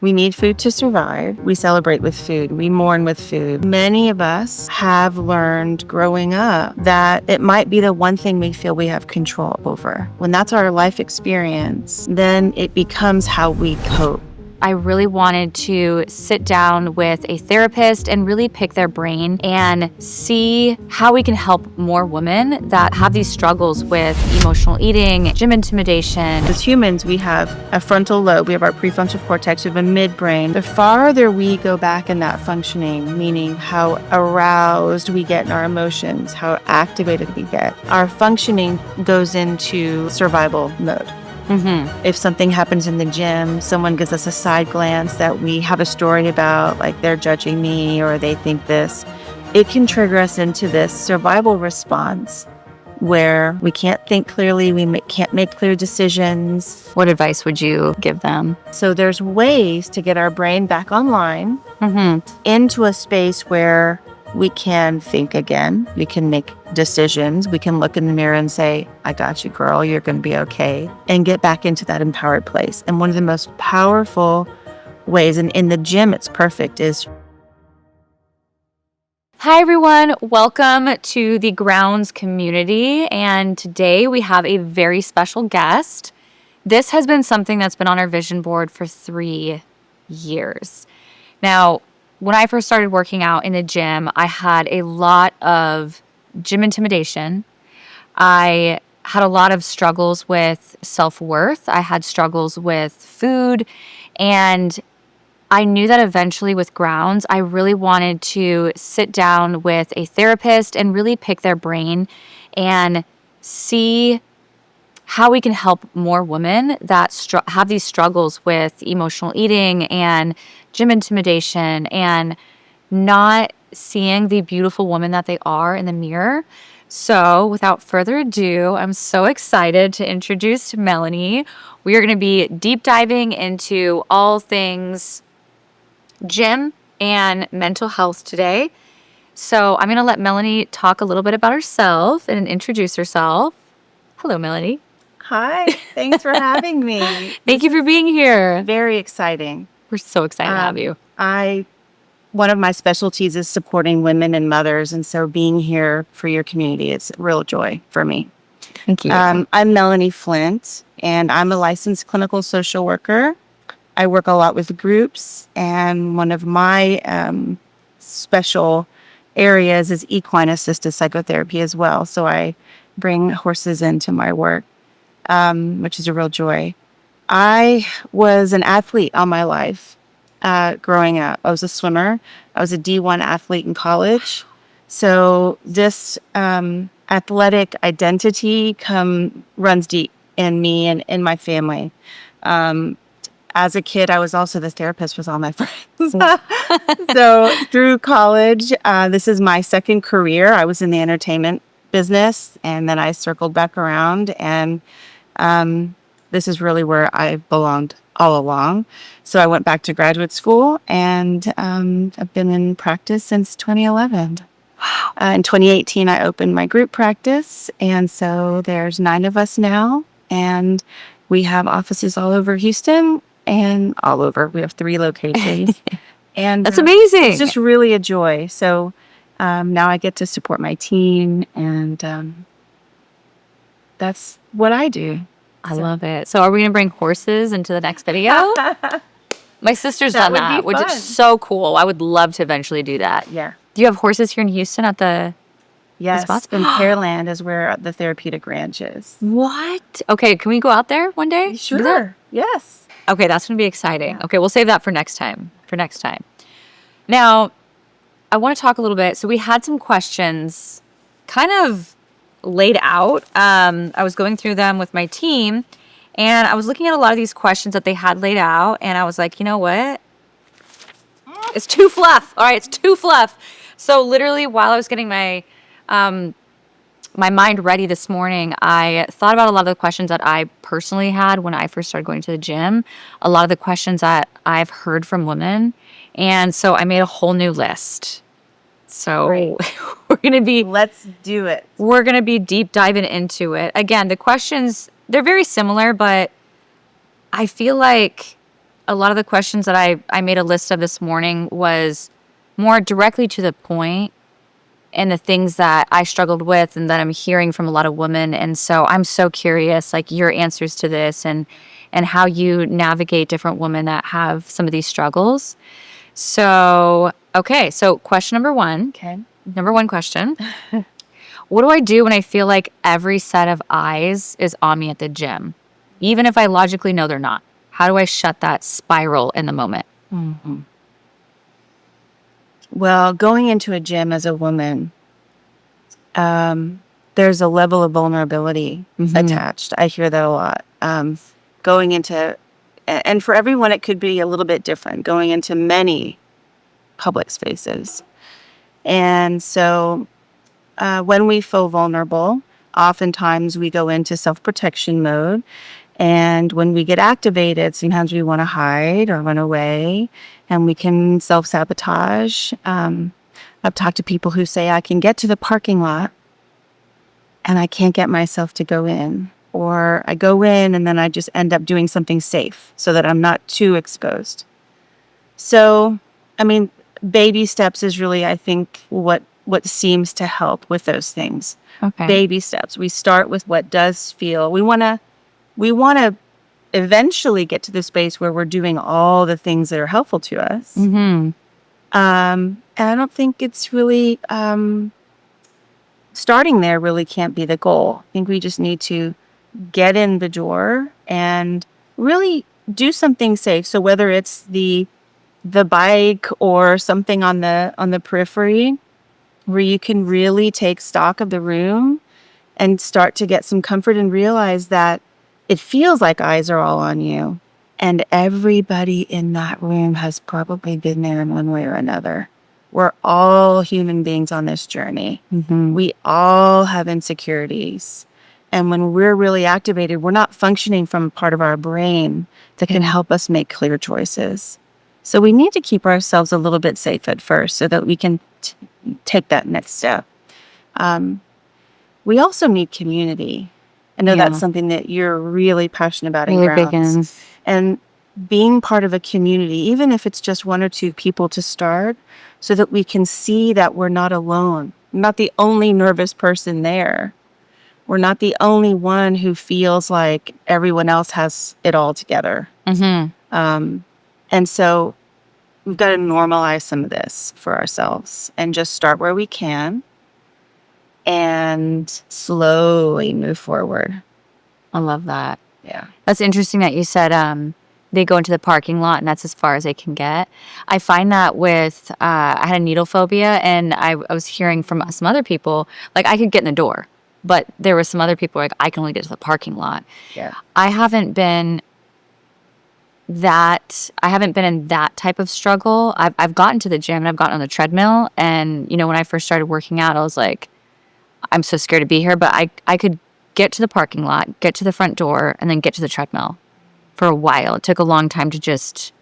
We need food to survive. We celebrate with food. We mourn with food. Many of us have learned growing up that it might be the one thing we feel we have control over. When that's our life experience, then it becomes how we cope. I really wanted to sit down with a therapist and really pick their brain and see how we can help more women that have these struggles with emotional eating, gym intimidation. As humans, we have a frontal lobe, we have our prefrontal cortex, we have a midbrain. The farther we go back in that functioning, meaning how aroused we get in our emotions, how activated we get, our functioning goes into survival mode. If something happens in the gym, someone gives us a side glance that we have a story about, like they're judging me or they think this, it can trigger us into this survival response where we can't think clearly, can't make clear decisions. What advice would you give them? So there's ways to get our brain back online into a space where we can think again, we can make decisions, we can look in the mirror and say, I got you, girl, you're going to be okay, and get back into that empowered place. And one of the most powerful ways, and in the gym it's perfect, is... Hi everyone, welcome to the Grounds community, and today we have a very special guest. This has been something that's been on our vision board for 3 years. Now, when I first started working out in the gym, I had a lot of gym intimidation. I had a lot of struggles with self-worth. I had struggles with food. And I knew that eventually with Grounds, I really wanted to sit down with a therapist and really pick their brain and see how we can help more women that have these struggles with emotional eating and gym intimidation and not seeing the beautiful woman that they are in the mirror. So without further ado, I'm so excited to introduce Melanie. We are going to be deep diving into all things gym and mental health today. So I'm going to let Melanie talk a little bit about herself and introduce herself. Hello, Melanie. Hi, thanks for having me. Thank you for being here. Very exciting. We're so excited to have you. One of my specialties is supporting women and mothers, and so being here for your community is a real joy for me. Thank you. I'm Melanie Flint, and I'm a licensed clinical social worker. I work a lot with groups, and one of my special areas is equine-assisted psychotherapy as well. So I bring horses into my work, which is a real joy. I was an athlete all my life growing up. I was a swimmer. I was a D1 athlete in college. So this athletic identity runs deep in me and in my family. As a kid, I was also the therapist with all my friends. So through college, this is my second career. I was in the entertainment business, and then I circled back around, and this is really where I belonged all along. So I went back to graduate school, and I've been in practice since 2011. Wow. In 2018, I opened my group practice, and so there's 9 of us now, and we have offices all over Houston and all over. We have 3 locations. And that's amazing. It's just really a joy. So now I get to support my team, and that's what I do. I love it. So are we going to bring horses into the next video? My sister's done that, which is so cool. I would love to eventually do that. Yeah. Do you have horses here in Houston at the spots? In Pearland is where the therapeutic ranch is. What? Okay, can we go out there one day? Sure. Yes. Okay, that's going to be exciting. Yeah. Okay, we'll save that for next time. Now, I want to talk a little bit. So we had some questions kind of laid out. I was going through them with my team, and I was looking at a lot of these questions that they had laid out, and I was like, you know what? It's too fluff. All right, it's too fluff. So literally while I was getting my mind ready this morning, I thought about a lot of the questions that I personally had when I first started going to the gym, a lot of the questions that I've heard from women. And so I made a whole new list. So we're going to be... Let's do it. We're going to be deep diving into it. Again, the questions, they're very similar, but I feel like a lot of the questions that I made a list of this morning was more directly to the point and the things that I struggled with and that I'm hearing from a lot of women. And so I'm so curious, like your answers to this and how you navigate different women that have some of these struggles. So, okay. So question number one. Okay. Number one question. What do I do when I feel like every set of eyes is on me at the gym? Even if I logically know they're not. How do I shut that spiral in the moment? Well, going into a gym as a woman, there's a level of vulnerability attached. I hear that a lot. Going into, and for everyone, it could be a little bit different, going into many public spaces. And so when we feel vulnerable, oftentimes we go into self-protection mode. And when we get activated, sometimes we want to hide or run away, and we can self-sabotage. I've talked to people who say, I can get to the parking lot and I can't get myself to go in. Or I go in and then I just end up doing something safe so that I'm not too exposed. So, I mean, baby steps is really, I think, what seems to help with those things. Okay. Baby steps. We start with what does feel. We want to eventually get to the space where we're doing all the things that are helpful to us. And I don't think it's really, starting there really can't be the goal. I think we just need to get in the door and really do something safe. So whether it's the bike or something on the periphery where you can really take stock of the room and start to get some comfort and realize that it feels like eyes are all on you. And everybody in that room has probably been there in one way or another. We're all human beings on this journey. We all have insecurities. And when we're really activated, we're not functioning from a part of our brain that can help us make clear choices. So we need to keep ourselves a little bit safe at first so that we can take that next step. We also need community. I know that's something that you're really passionate about in Really big Grounds. And being part of a community, even if it's just one or two people to start, so that we can see that we're not alone. We're not the only nervous person there. We're not the only one who feels like everyone else has it all together. And so we've got to normalize some of this for ourselves and just start where we can and slowly move forward. I love that. Yeah. That's interesting that you said they go into the parking lot and that's as far as they can get. I find that with, I had a needle phobia and I was hearing from some other people, like I could get in the door, but there were some other people like, I can only get to the parking lot. Yeah. I haven't been in that type of struggle. I've gotten to the gym and I've gotten on the treadmill. And, you know, when I first started working out, I was like, I'm so scared to be here, but I could get to the parking lot, get to the front door, and then get to the treadmill for a while. It took a long time to just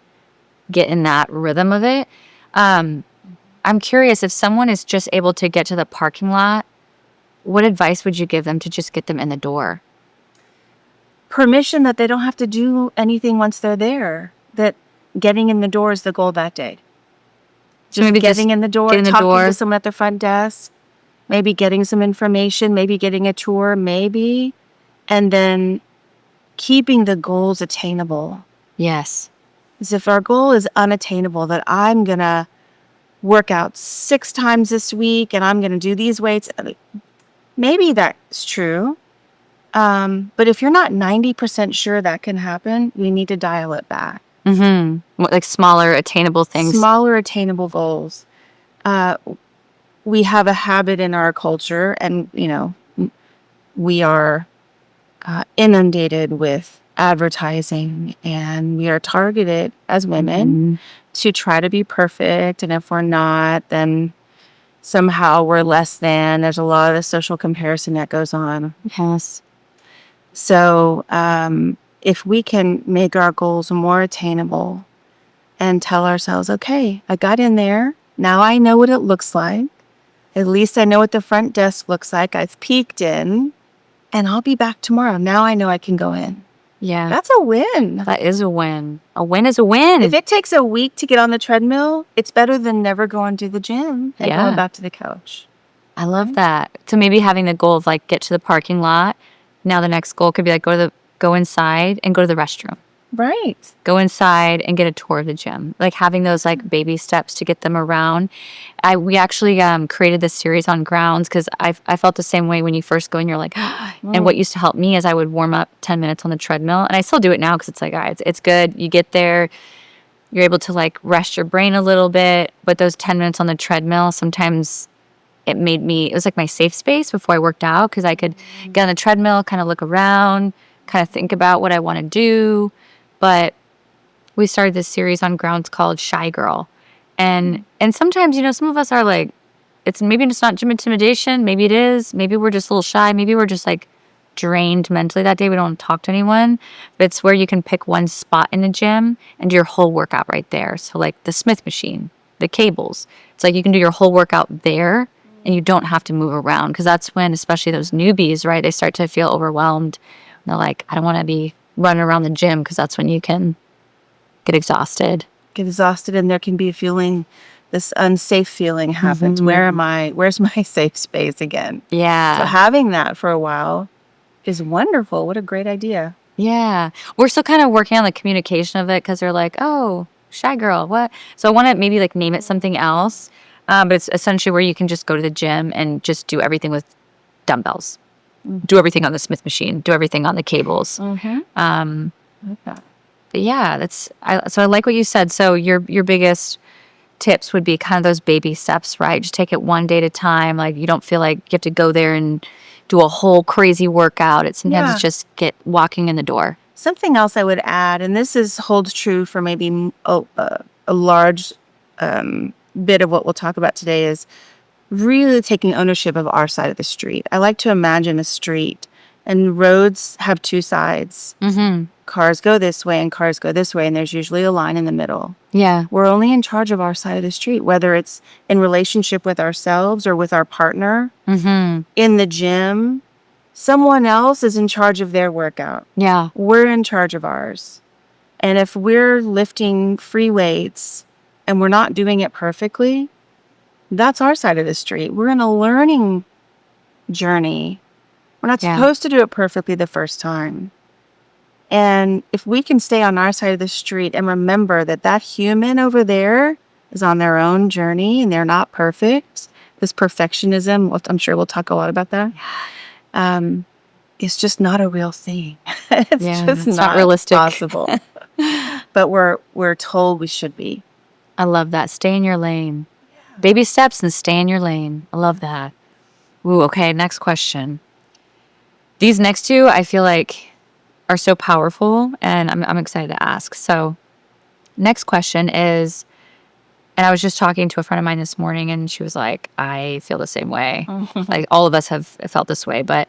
get in that rhythm of it. I'm curious, if someone is just able to get to the parking lot, what advice would you give them to just get them in the door? Permission that they don't have to do anything once they're there. That getting in the door is the goal that day. So maybe getting in the door, get in the talking door. to someone at the front desk, maybe getting some information, maybe getting a tour, maybe, and then keeping the goals attainable. Yes. Because if our goal is unattainable, that I'm going to work out 6 times this week and I'm going to do these weights, maybe that's true. But if you're not 90% sure that can happen, we need to dial it back. Like smaller attainable things. Smaller attainable goals. We have a habit in our culture, and, you know, we are inundated with advertising, and we are targeted as women to try to be perfect. And if we're not, then somehow we're less than. There's a lot of the social comparison that goes on. Yes. So if we can make our goals more attainable and tell ourselves, okay, I got in there. Now I know what it looks like. At least I know what the front desk looks like. I've peeked in, and I'll be back tomorrow. Now I know I can go in. Yeah. That's a win. That is a win. A win is a win. If it takes a week to get on the treadmill, it's better than never going to the gym and going back to the couch. I love that. So maybe having the goal of like get to the parking lot. Now the next goal could be like go inside and go to the restroom. Right. Go inside and get a tour of the gym. Like having those like baby steps to get them around. We actually created this series on grounds because I felt the same way when you first go and you're like, and what used to help me is I would warm up 10 minutes on the treadmill, and I still do it now because it's like, all right, it's good. You get there, you're able to like rest your brain a little bit, but those 10 minutes on the treadmill sometimes it was like my safe space before I worked out because I could get on the treadmill, kind of look around, kind of think about what I want to do. But we started this series on grounds called Shy Girl. And sometimes, some of us are like, it's maybe it's not gym intimidation. Maybe it is. Maybe we're just a little shy. Maybe we're just like drained mentally that day. We don't want to talk to anyone. But it's where you can pick one spot in a gym and do your whole workout right there. So like the Smith machine, the cables. It's like you can do your whole workout there and you don't have to move around. Because that's when, especially those newbies, right, they start to feel overwhelmed. And they're like, I don't want to be running around the gym because that's when you can get exhausted. And there can be a feeling, this unsafe feeling happens. Where's my safe space again? Yeah. So having that for a while is wonderful. What a great idea. Yeah. We're still kind of working on the communication of it because they're like, oh, shy girl, what? So I want to maybe like name it something else. But it's essentially where you can just go to the gym and just do everything with dumbbells. Do everything on the Smith machine. Do everything on the cables. But yeah, so I like what you said. So your biggest tips would be kind of those baby steps, right? Just take it one day at a time. Like you don't feel like you have to go there and do a whole crazy workout. It's just get walking in the door. Something else I would add, and this holds true for maybe a large bit of what we'll talk about today, is really taking ownership of our side of the street. I like to imagine a street, and roads have two sides. Cars go this way and cars go this way, and there's usually a line in the middle. Yeah. We're only in charge of our side of the street, whether it's in relationship with ourselves or with our partner. In the gym, someone else is in charge of their workout. Yeah. We're in charge of ours. And if we're lifting free weights and we're not doing it perfectly, that's our side of the street. We're in a learning journey. We're not supposed to do it perfectly the first time. And if we can stay on our side of the street and remember that human over there is on their own journey and they're not perfect, this perfectionism, I'm sure we'll talk a lot about that, it's just not a real thing. It's not realistic. Possible. But we're told we should be. I love that. Stay in your lane. Baby steps and stay in your lane. I love that. Ooh, okay, next question. These next two, I feel like, are so powerful, and I'm excited to ask. So, next question is, and I was just talking to a friend of mine this morning, and she was like, I feel the same way. Like, all of us have felt this way, but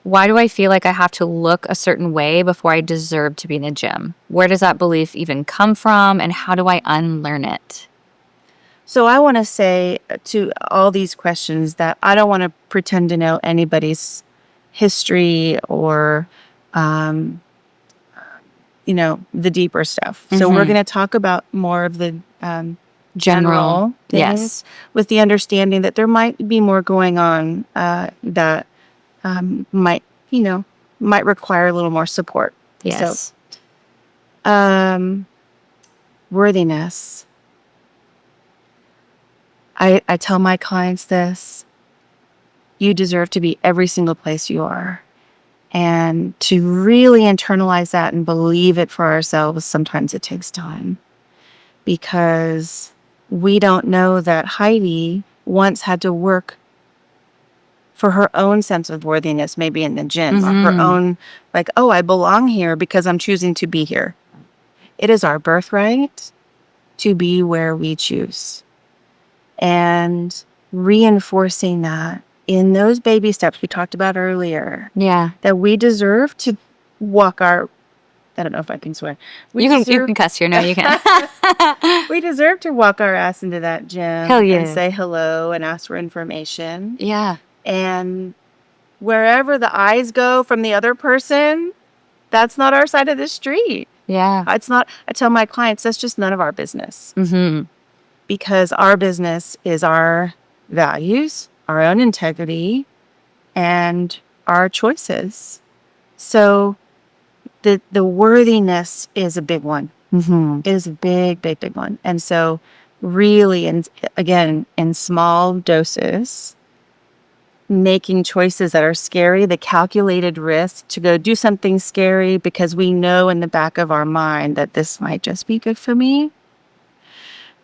why do I feel like I have to look a certain way before I deserve to be in the gym? Where does that belief even come from, and how do I unlearn it? So I want to say to all these questions that I don't want to pretend to know anybody's history or the deeper stuff. So we're going to talk about more of the general things, with the understanding that there might be more going on that might require a little more support. Yes. So, worthiness. I tell my clients this: you deserve to be every single place you are. And to really internalize that and believe it for ourselves, sometimes it takes time. Because we don't know that Heidi once had to work for her own sense of worthiness, maybe in the gym, or her own, like, oh, I belong here because I'm choosing to be here. It is our birthright to be where we choose. And reinforcing that in those baby steps we talked about earlier. Yeah. That we deserve to walk our, I don't know if I can swear. You can cuss here. No, you can. We deserve to walk our ass into that gym. Hell yeah. And say hello and ask for information. Yeah. And wherever the eyes go from the other person, That's not our side of the street. Yeah. It's not, I tell my clients, that's just none of our business. Mm-hmm. Because our business is our values, our own integrity, and our choices. So the worthiness is a big one. Mm-hmm. It is a big, big, big one. And so really, and again, in small doses, making choices that are scary, the calculated risk to go do something scary because we know in the back of our mind that this might just be good for me.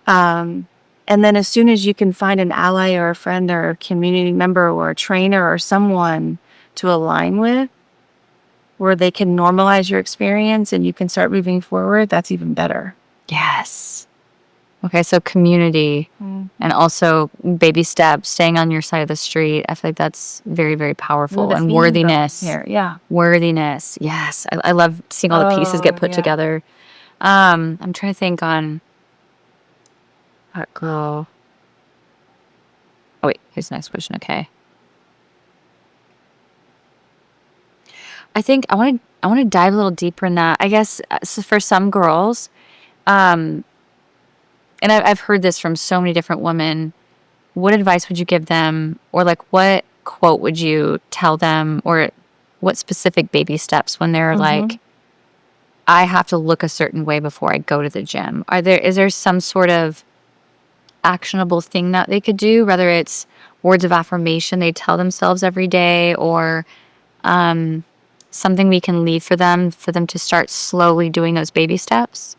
And then as soon as you can find an ally or a friend or a community member or a trainer or someone to align with, where they can normalize your experience and you can start moving forward, that's even better. Yes. Okay, so community and also baby steps, staying on your side of the street. I feel like that's very, very powerful. And worthiness. Yeah. Worthiness. Yes. I love seeing all the pieces get put together. I'm trying to think on that girl. Oh, wait. Here's the next question. Okay. I think I want to dive a little deeper in that. I guess so for some girls, and I've heard this from so many different women. What advice would you give them, or like what quote would you tell them, or what specific baby steps when they're like, I have to look a certain way before I go to the gym? Is there some sort of actionable thing that they could do, whether it's words of affirmation they tell themselves every day, or something we can leave for them to start slowly doing those baby steps?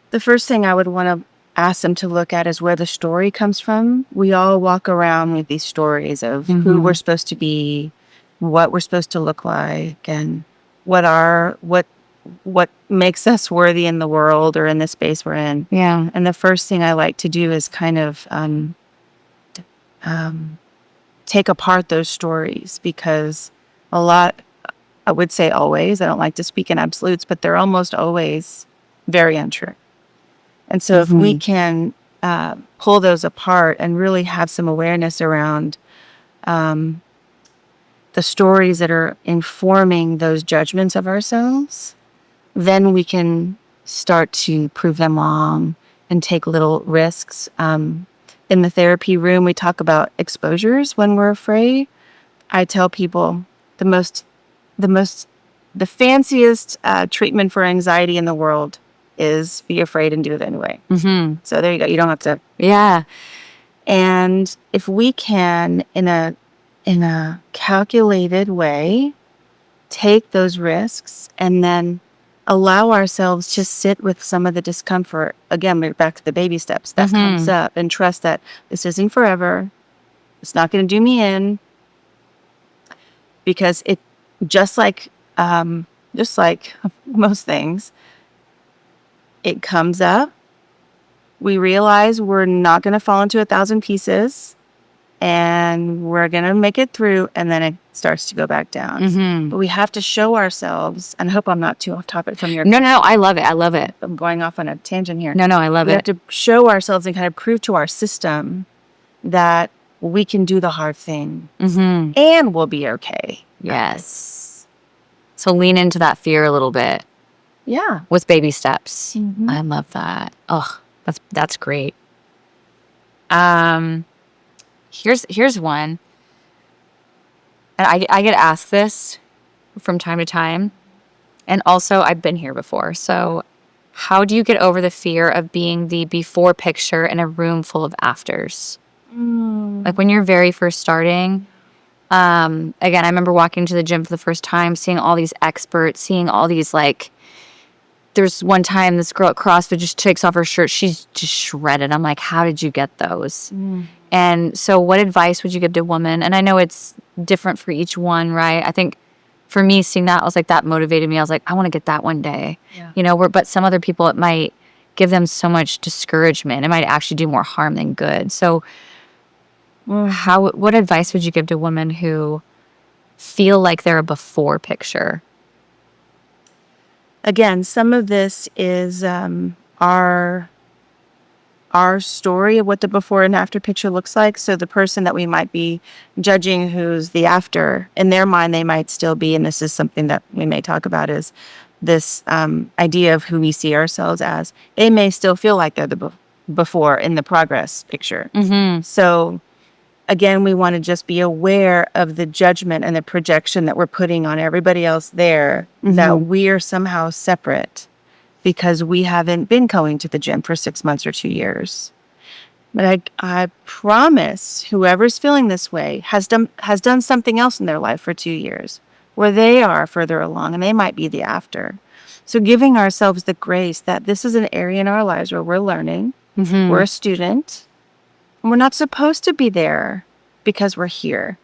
The first thing I would want to ask them to look at is where the story comes from. We all walk around with these stories of who we're supposed to be, what we're supposed to look like, and what makes us worthy in the world or in the space we're in. Yeah. And the first thing I like to do is kind of take apart those stories, because a lot, I would say always, I don't like to speak in absolutes, but they're almost always very untrue. And so if we can pull those apart and really have some awareness around the stories that are informing those judgments of ourselves, then we can start to prove them wrong and take little risks. In the therapy room, we talk about exposures when we're afraid. I tell people the fanciest treatment for anxiety in the world is be afraid and do it anyway. So there you go. You don't have to. Yeah. And if we can, in a calculated way, take those risks and then allow ourselves to sit with some of the discomfort. Again, we're back to the baby steps that comes up, and trust that this isn't forever. It's not going to do me in, because it just like most things, it comes up. We realize we're not going to fall into 1,000 pieces, and we're going to make it through, and then it starts to go back down. But we have to show ourselves, and I hope I'm not too off topic from your... No, I love it. I'm going off on a tangent here. No, I love it. We have to show ourselves and kind of prove to our system that we can do the hard thing, and we'll be okay. Yes. So lean into that fear a little bit. Yeah. With baby steps. I love that. Oh, that's great. Here's one. And I get asked this from time to time. And also, I've been here before. So how do you get over the fear of being the before picture in a room full of afters? Like when you're very first starting. Again, I remember walking to the gym for the first time, seeing all these experts, seeing all these like... There's one time this girl at CrossFit just takes off her shirt. She's just shredded. I'm like, how did you get those? And so what advice would you give to a woman? And I know it's different for each one, right? I think for me, seeing that, I was like, that motivated me. I was like, I want to get that one day. Yeah. But some other people, it might give them so much discouragement. It might actually do more harm than good. So what advice would you give to women who feel like they're a before picture? Again, some of this is our our story of what the before and after picture looks like. So the person that we might be judging who's the after, in their mind, they might still be, and this is something that we may talk about, is this idea of who we see ourselves as. They may still feel like they're the before in the progress picture. So again, we want to just be aware of the judgment and the projection that we're putting on everybody else there, that we are somehow separate because we haven't been going to the gym for 6 months or 2 years. But I promise whoever's feeling this way has done something else in their life for 2 years where they are further along and they might be the after. So giving ourselves the grace that this is an area in our lives where we're learning, we're a student, and we're not supposed to be there because we're here.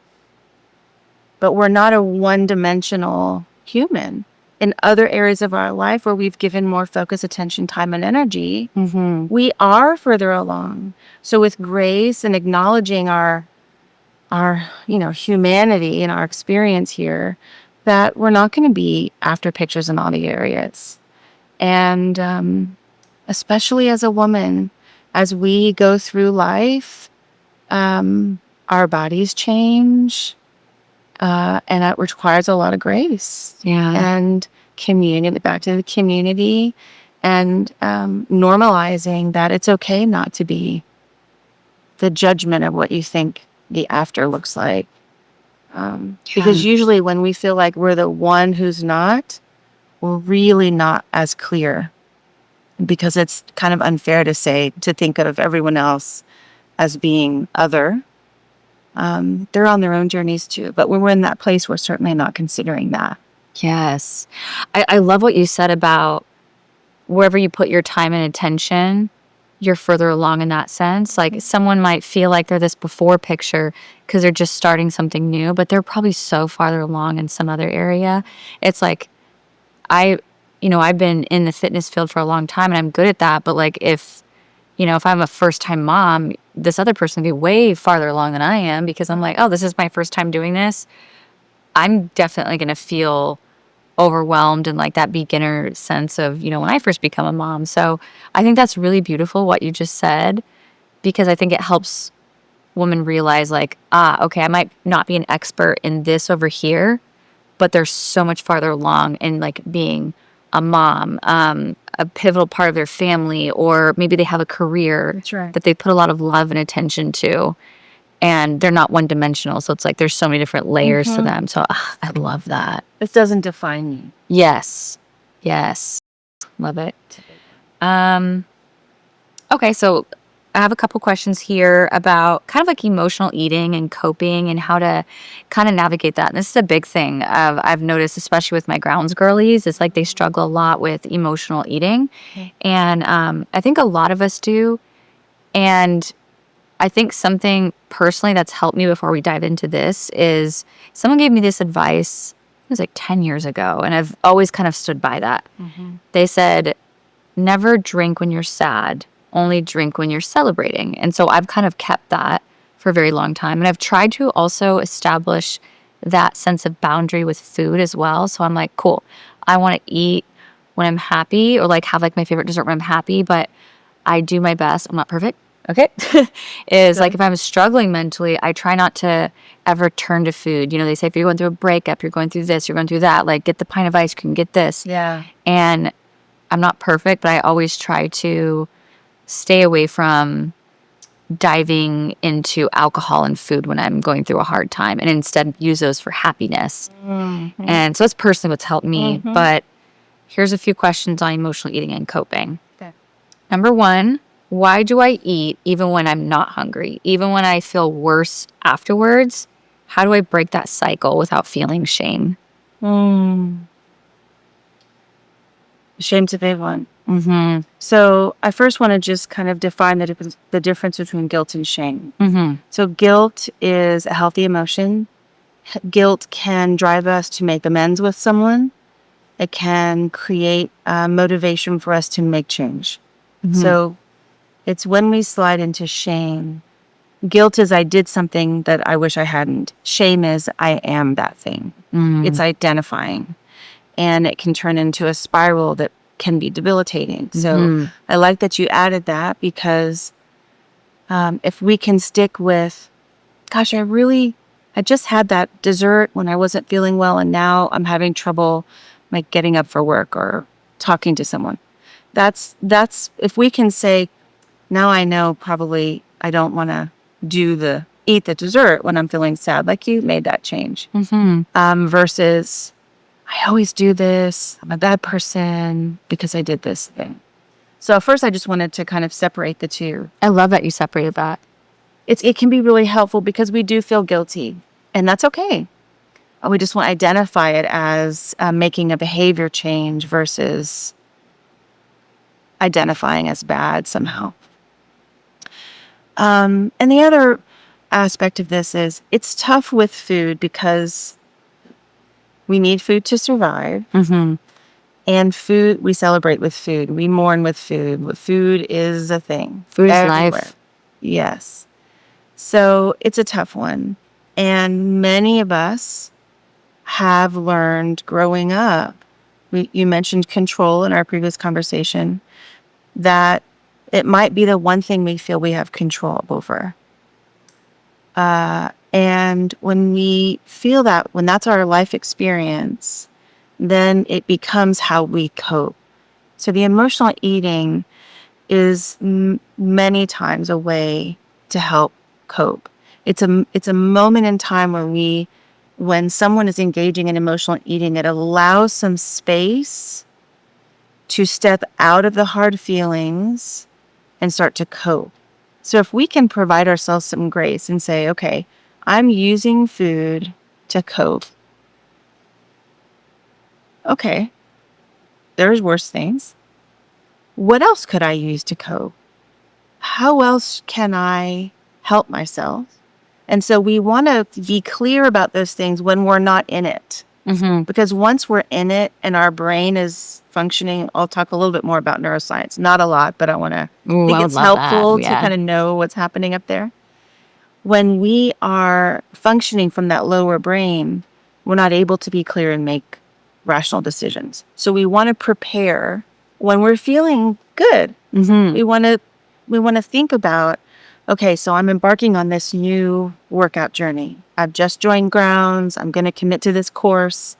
But we're not a one-dimensional human. In other areas of our life where we've given more focus, attention, time, and energy, we are further along. So with grace and acknowledging our humanity and our experience here, that we're not going to be after pictures in all the areas. And especially as a woman, as we go through life, our bodies change, and that requires a lot of grace. And community, back to the community, and normalizing that it's okay not to be the judgment of what you think the after looks like. Because usually when we feel like we're the one who's not, we're really not as clear, because it's kind of unfair to think of everyone else as being other. They're on their own journeys too, but when we're in that place, we're certainly not considering that. Yes. I love what you said about wherever you put your time and attention, you're further along in that sense. Like someone might feel like they're this before picture because they're just starting something new, but they're probably so farther along in some other area. It's like, I've been in the fitness field for a long time and I'm good at that. But like if I'm a first time mom, this other person would be way farther along than I am because I'm like, oh, this is my first time doing this. I'm definitely going to feel overwhelmed and like that beginner sense of, when I first become a mom. So I think that's really beautiful what you just said, because I think it helps women realize like, okay, I might not be an expert in this over here, but they're so much farther along in like being a mom, a pivotal part of their family, or maybe they have a career that they put a lot of love and attention to, and they're not one dimensional. So it's like there's so many different layers to them. So I love that. It doesn't define you. Yes. Love it. Okay, so I have a couple questions here about kind of like emotional eating and coping and how to kind of navigate that. And this is a big thing I've noticed, especially with my grounds girlies. It's like they struggle a lot with emotional eating. And I think a lot of us do. And I think something personally that's helped me before we dive into this is someone gave me this advice, it was like 10 years ago, and I've always kind of stood by that. They said, never drink when you're sad, only drink when you're celebrating. And so I've kind of kept that for a very long time. And I've tried to also establish that sense of boundary with food as well. So I'm like, cool, I want to eat when I'm happy, or like have like my favorite dessert when I'm happy, but I do my best. I'm not perfect. Okay. Like if I'm struggling mentally, I try not to ever turn to food. They say if you're going through a breakup, you're going through this, you're going through that, like get the pint of ice cream, get this. And I'm not perfect, but I always try to stay away from diving into alcohol and food when I'm going through a hard time, and instead use those for happiness. And so that's personally what's helped me. But here's a few questions on emotional eating and coping. Number 1, why do I eat even when I'm not hungry? Even when I feel worse afterwards? How do I break that cycle without feeling shame? Shame's a big one. So I first want to just kind of define the difference between guilt and shame. So guilt is a healthy emotion. Guilt can drive us to make amends with someone. It can create motivation for us to make change. So it's when we slide into shame. Guilt is I did something that I wish I hadn't. Shame is I am that thing. It's identifying. And it can turn into a spiral that can be debilitating. So I like that you added that, because if we can stick with, gosh, I just had that dessert when I wasn't feeling well, and now I'm having trouble like getting up for work or talking to someone. That's if we can say, now I know probably I don't want to eat the dessert when I'm feeling sad, like you made that change. Versus, I always do this, I'm a bad person because I did this thing. So first I just wanted to kind of separate the two. I love that you separated that. It can be really helpful because we do feel guilty, and that's okay. We just want to identify it as making a behavior change versus identifying as bad somehow. And the other aspect of this is it's tough with food because we need food to survive. And food, we celebrate with food. We mourn with food. Food is a thing. Food is everywhere. life. Yes. So it's a tough one. And many of us have learned growing up, you mentioned control in our previous conversation, that it might be the one thing we feel we have control over. And when we feel that, when that's our life experience, then it becomes how we cope. So the emotional eating is many times a way to help cope. It's a moment in time when someone is engaging in emotional eating, it allows some space to step out of the hard feelings and start to cope. So if we can provide ourselves some grace and say, okay, I'm using food to cope. Okay, there's worse things. What else could I use to cope? How else can I help myself? And so we want to be clear about those things when we're not in it. Because once we're in it and our brain is functioning, I'll talk a little bit more about neuroscience. Not a lot, but I think it's helpful to kind of know what's happening up there. When we are functioning from that lower brain, we're not able to be clear and make rational decisions. So we want to prepare when we're feeling good. We want to think about, okay, so I'm embarking on this new workout journey. I've just joined Grounds. I'm going to commit to this course,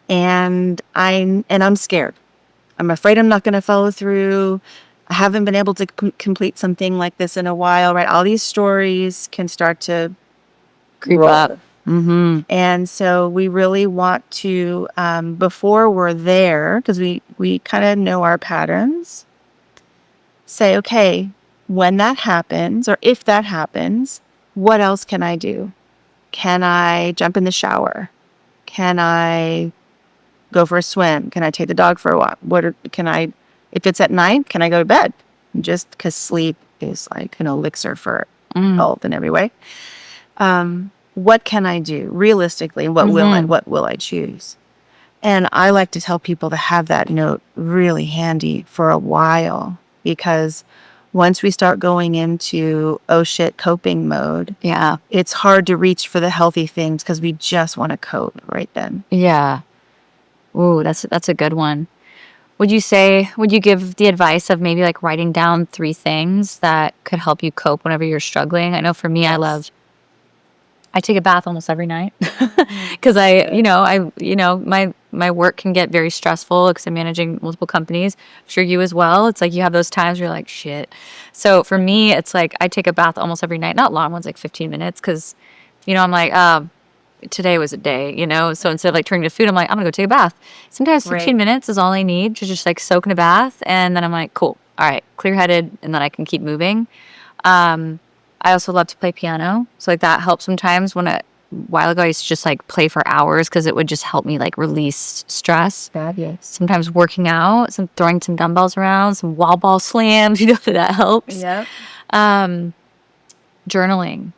and I'm scared. I'm afraid I'm not going to follow through. I haven't been able to complete something like this in a while, right? All these stories can start to Creep roll. up. And so we really want to, before we're there, because we kind of know our patterns, say, okay, when that happens, or if that happens, what else can I do? Can I jump in the shower? Can I go for a swim? Can I take the dog for a walk? If it's at night, can I go to bed? Just because sleep is like an elixir for health in every way. What can I do realistically? What will I choose? And I like to tell people to have that note really handy for a while, because once we start going into, oh shit, coping mode, it's hard to reach for the healthy things because we just want to cope right then. Yeah. Ooh, that's a good one. Would you give the advice of maybe like writing down 3 things that could help you cope whenever you're struggling? I know for me, I take a bath almost every night because my work can get very stressful because I'm managing multiple companies. I'm sure you as well. It's like you have those times where you're like, shit. So for me, it's like I take a bath almost every night. Not long ones, like 15 minutes, because, I'm like, today was a day, So instead of like turning to food, I'm like, I'm going to go take a bath. Sometimes 15 minutes is all I need to just like soak in a bath. And then I'm like, cool. All right, clear-headed. And then I can keep moving. I also love to play piano. So like that helps sometimes. A while ago, I used to just like play for hours because it would just help me like release stress. Fabulous. Sometimes working out, throwing some dumbbells around, some wall ball slams, that helps. Yep. Journaling.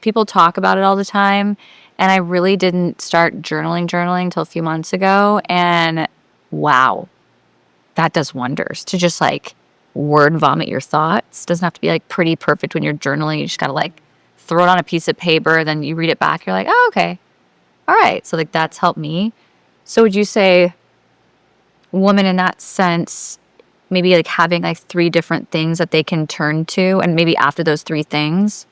People talk about it all the time, and I really didn't start journaling until a few months ago. And wow, that does wonders to just like word vomit your thoughts. Doesn't have to be like pretty perfect when you're journaling. You just gotta like throw it on a piece of paper, then you read it back. You're like, oh, okay. All right. So like that's helped me. So would you say woman in that sense, maybe like having like 3 different things that they can turn to, and maybe after those 3 things.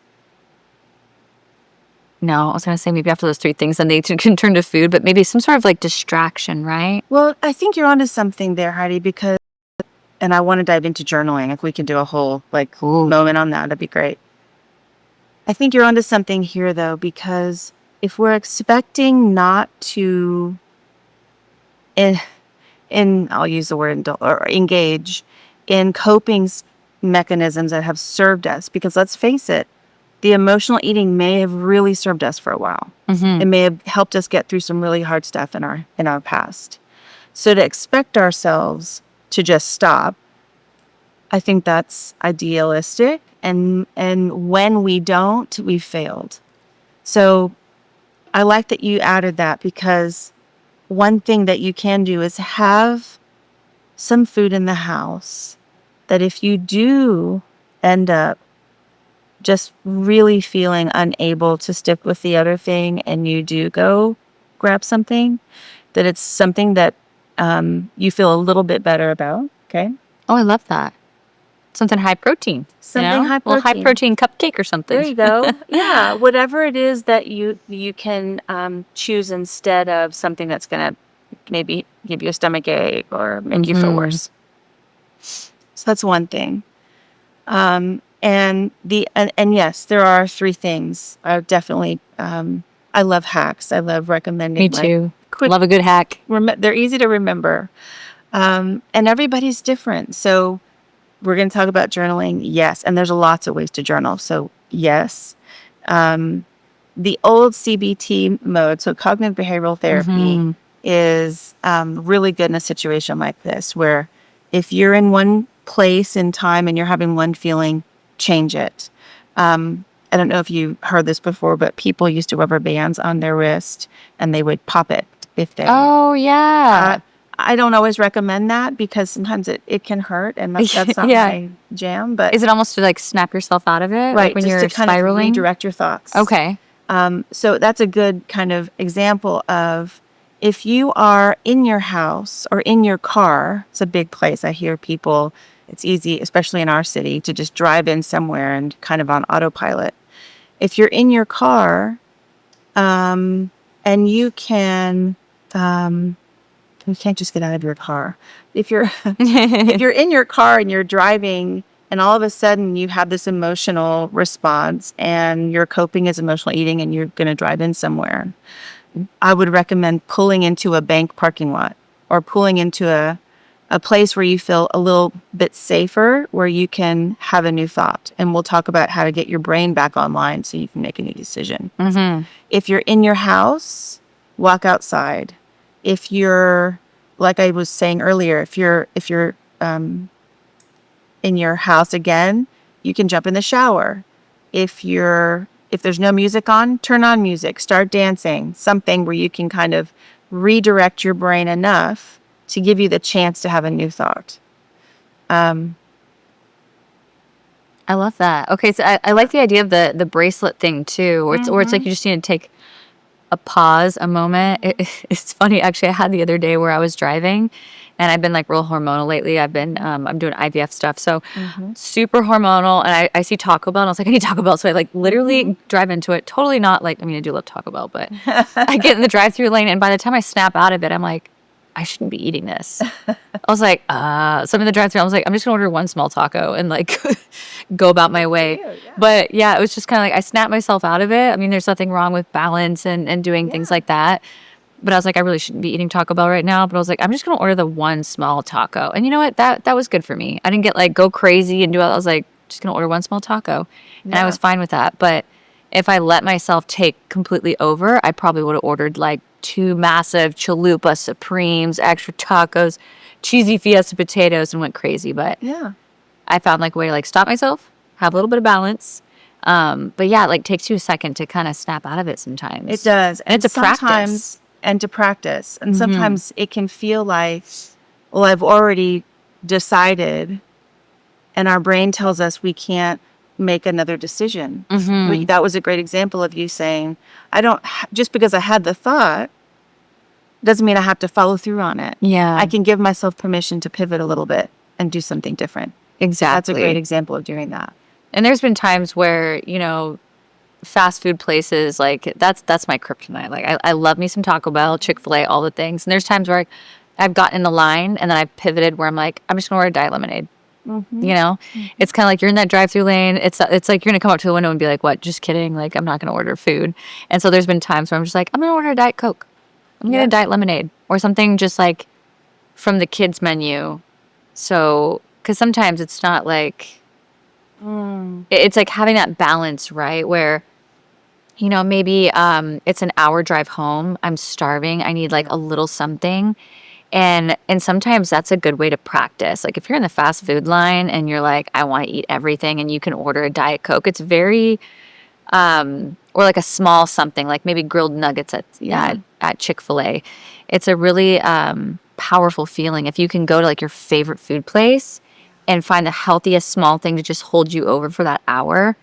No, I was gonna say maybe after those 3 things, then they can turn to food, but maybe some sort of like distraction, right? Well, I think you're onto something there, Heidi, because, and I want to dive into journaling. If we can do a whole like moment on that, that'd be great. I think you're onto something here, though, because if we're expecting not to, I'll use the word or engage in coping mechanisms that have served us, because let's face it, the emotional eating may have really served us for a while. It may have helped us get through some really hard stuff in our past. So to expect ourselves to just stop, I think that's idealistic. And when we don't, we've failed. So I like that you added that, because one thing that you can do is have some food in the house that if you do end up just really feeling unable to stick with the other thing and you do go grab something, that it's something that you feel a little bit better about. Okay. Oh, I love that. Something high protein. Something high A little high protein cupcake or something. There you go. Yeah. Whatever it is that you can choose instead of something that's going to maybe give you a stomach ache or make you feel worse. So that's one thing. And yes, there are 3 things. I definitely, I love hacks. I love recommending. Me too. Love a good hack. They're easy to remember. And everybody's different. So we're going to talk about journaling. Yes. And there's lots of ways to journal. So yes. The old CBT mode, so cognitive behavioral therapy, is really good in a situation like this, where if you're in one place in time and you're having one feeling, change it. I don't know if you heard this before, but people used to rubber bands on their wrist and they would pop it if they. Oh, yeah. I don't always recommend that, because sometimes it can hurt, and that's not my jam. But is it almost to like snap yourself out of it? right, Like when just you're to kind spiraling? of redirect your thoughts. Okay. So that's a good kind of example of, if you are in your house or in your car, it's a big place. I hear people, it's easy, especially in our city, to just drive in somewhere and kind of on autopilot. If you're in your car, and you can, you can't just get out of your car. If you're if you're in your car and you're driving, and all of a sudden you have this emotional response and you're coping as emotional eating and you're going to drive in somewhere, I would recommend pulling into a bank parking lot or pulling into a place where you feel a little bit safer, where you can have a new thought. And we'll talk about how to get your brain back online so you can make a new decision. If you're in your house, walk outside. If you're, like I was saying earlier, if you're in your house again, you can jump in the shower. If there's no music on, turn on music, start dancing, something where you can kind of redirect your brain enough to give you the chance to have a new thought. I love that. Okay, so I like the idea of the bracelet thing too, or it's like you just need to take a pause, a moment. It's funny, actually. I had the other day where I was driving, and I've been like real hormonal lately. I've been I'm doing IVF stuff, so super hormonal. And I see Taco Bell, and I was like, I need Taco Bell. So I like literally drive into it. Totally not like, I mean, I do love Taco Bell, but I get in the drive-through lane, and by the time I snap out of it, I'm like, I shouldn't be eating this. I was like, so I'm in the drive-thru. I was like, I'm just gonna order one small taco and like go about my way. But yeah, it was just kind of like I snapped myself out of it. I mean, there's nothing wrong with balance and doing things like that. But I was like, I really shouldn't be eating Taco Bell right now. But I was like, I'm just gonna order the one small taco. And you know what? That was good for me. I didn't get like go crazy and do it. I was like, just gonna order one small taco, and I was fine with that. But if I let myself take completely over, I probably would have ordered like 2 massive chalupa supremes, extra tacos, cheesy fiesta potatoes, and went crazy. But I found like a way to like stop myself, have a little bit of balance. But yeah, it like takes you a second to kind of snap out of it sometimes. It does. And it's a practice. And to practice. And sometimes it can feel like, well, I've already decided, and our brain tells us we can't make another decision. That was a great example of you saying, just because I had the thought Doesn't mean I have to follow through on it. Yeah. I can give myself permission to pivot a little bit and do something different. Exactly. That's a great example of doing that. And there's been times where, fast food places, like that's my kryptonite. Like I love me some Taco Bell, Chick-fil-A, all the things. And there's times where I've gotten in a line and then I've pivoted where I'm like, I'm just gonna order a Diet Lemonade. It's kind of like you're in that drive-through lane. It's like you're gonna come up to the window and be like, what? Just kidding. Like, I'm not gonna order food. And so there's been times where I'm just like, I'm gonna order a Diet Coke. I'm gonna get a Diet Lemonade or something just like from the kids menu. So, because sometimes it's not like, it's like having that balance, right? Where, maybe it's an hour drive home. I'm starving. I need like a little something. And sometimes that's a good way to practice. Like if you're in the fast food line and you're like, I want to eat everything, and you can order a Diet Coke, it's very, or like a small something, like maybe grilled nuggets at Chick-fil-A. It's a really powerful feeling if you can go to like your favorite food place and find the healthiest small thing to just hold you over for that hour.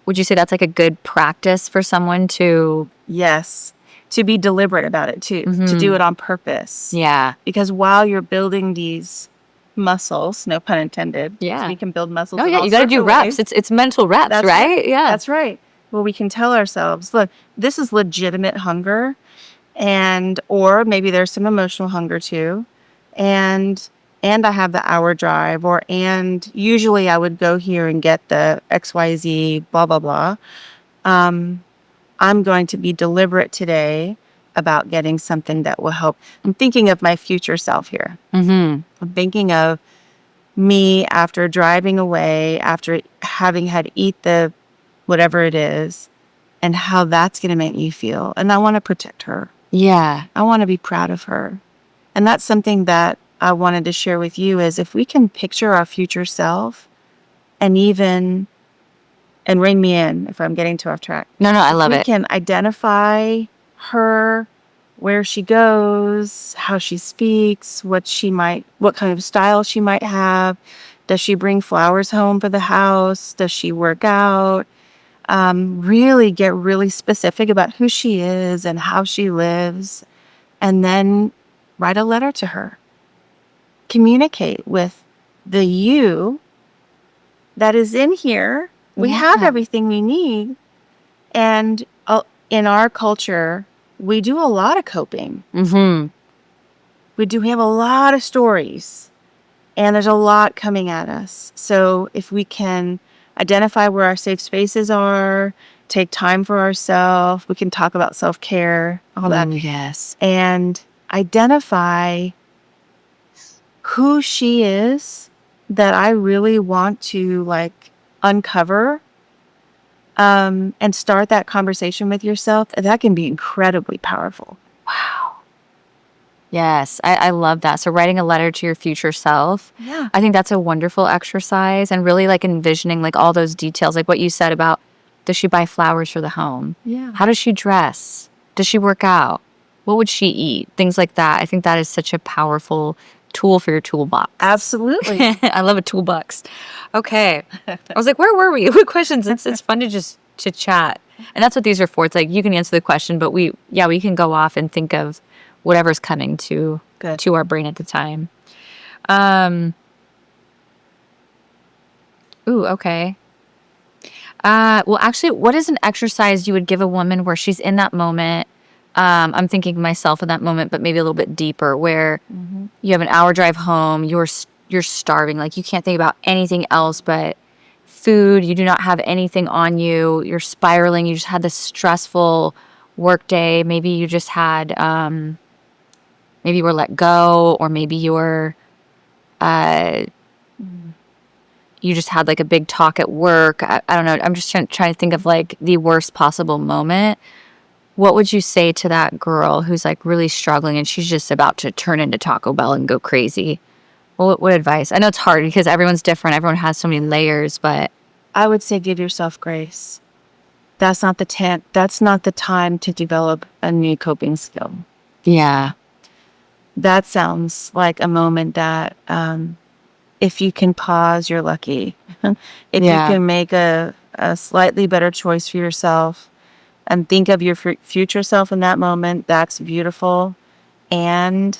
Would you say that's like a good practice for someone to? Yes. To be deliberate about it too, to do it on purpose. Yeah. Because while you're building these muscles, no pun intended. Yeah. We can build muscles. Oh yeah, you got to do reps. It's mental reps, That's right? Yeah. That's right. Well, we can tell ourselves, look, this is legitimate hunger, or maybe there's some emotional hunger too, and I have the hour drive, and usually I would go here and get the XYZ, blah blah blah. I'm going to be deliberate today about getting something that will help. I'm thinking of my future self here. I'm thinking of me after driving away, after having had eat the whatever it is, and how that's going to make me feel. And I want to protect her. Yeah. I want to be proud of her. And that's something that I wanted to share with you is if we can picture our future self and rein me in if I'm getting too off track. No, I love it. We can identify her, where she goes, how she speaks, what kind of style she might have. Does she bring flowers home for the house? Does she work out? Really get really specific about who she is and how she lives. And then write a letter to her. Communicate with the you that is in here. We have everything we need. And in our culture, we do a lot of coping. We have a lot of stories. And there's a lot coming at us. So if we can identify where our safe spaces are, take time for ourselves, we can talk about self-care, all that. Yes. And identify who she is that I really want to uncover, and start that conversation with yourself. That can be incredibly powerful. Wow. Yes, I love that. So writing a letter to your future self. Yeah. I think that's a wonderful exercise, and really envisioning all those details, like what you said about, does she buy flowers for the home? Yeah. How does she dress? Does she work out? What would she eat? Things like that. I think that is such a powerful tool for your toolbox. Absolutely. I love a toolbox. Okay. I was like, where were we? What questions? It's fun to chat. And that's what these are for. It's like you can answer the question, but we can go off and think of whatever's coming to our brain at the time. Okay. Well, actually, what is an exercise you would give a woman where she's in that moment? I'm thinking of myself in that moment, but maybe a little bit deeper, where you have an hour drive home, you're starving, like you can't think about anything else but food. You do not have anything on you. You're spiraling. You just had this stressful work day. Maybe you just had, maybe you were let go, or maybe you were, you just had a big talk at work. I don't know. I'm just trying to think of the worst possible moment. What would you say to that girl who's really struggling and she's just about to turn into Taco Bell and go crazy? What advice? I know it's hard because everyone's different. Everyone has so many layers, but I would say give yourself grace. That's not the time to develop a new coping skill. Yeah. That sounds like a moment that, if you can pause, you're lucky. If you can make a slightly better choice for yourself and think of your future self in that moment, that's beautiful. and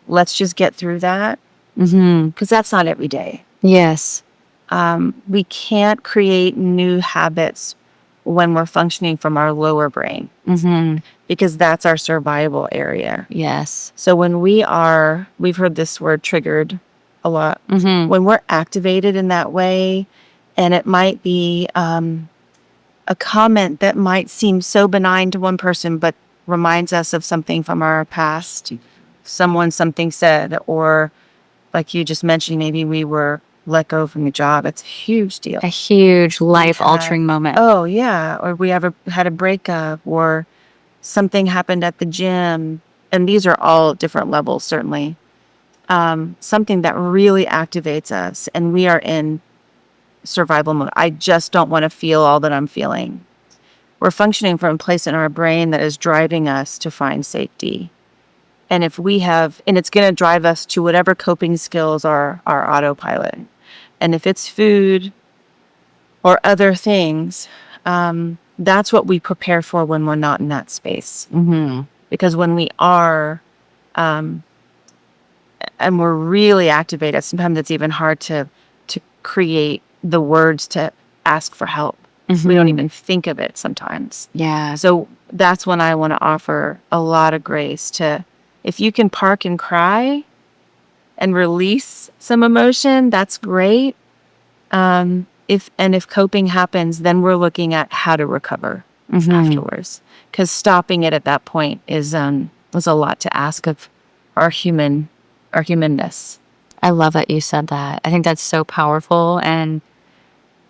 let's just get through that. Mm-hmm. Because that's not every day. Yes. We can't create new habits when we're functioning from our lower brain, Mm-hmm. because that's our survival area. Yes. So when we've heard this word triggered a lot. Mm-hmm. When we're activated in that way, and it might be a comment that might seem so benign to one person, but reminds us of something from our past, something said, or like you just mentioned, maybe we were let go from the job. It's a huge deal. A huge life-altering moment. Oh, yeah. Or we had a breakup, or something happened at the gym. And these are all different levels, certainly. Something that really activates us, and we are in survival mode. I just don't want to feel all that I'm feeling. We're functioning from a place in our brain that is driving us to find safety. And it's going to drive us to whatever coping skills are our autopilot. And if it's food or other things, that's what we prepare for when we're not in that space. Mm-hmm. Because when we are, and we're really activated, sometimes it's even hard to create the words to ask for help. Mm-hmm. We don't even think of it sometimes. Yeah. So that's when I want to offer a lot of grace to, if you can park and cry and release some emotion, that's great. If coping happens, then we're looking at how to recover afterwards. Because stopping it at that point is a lot to ask of our humanness. I love that you said that. I think that's so powerful. And,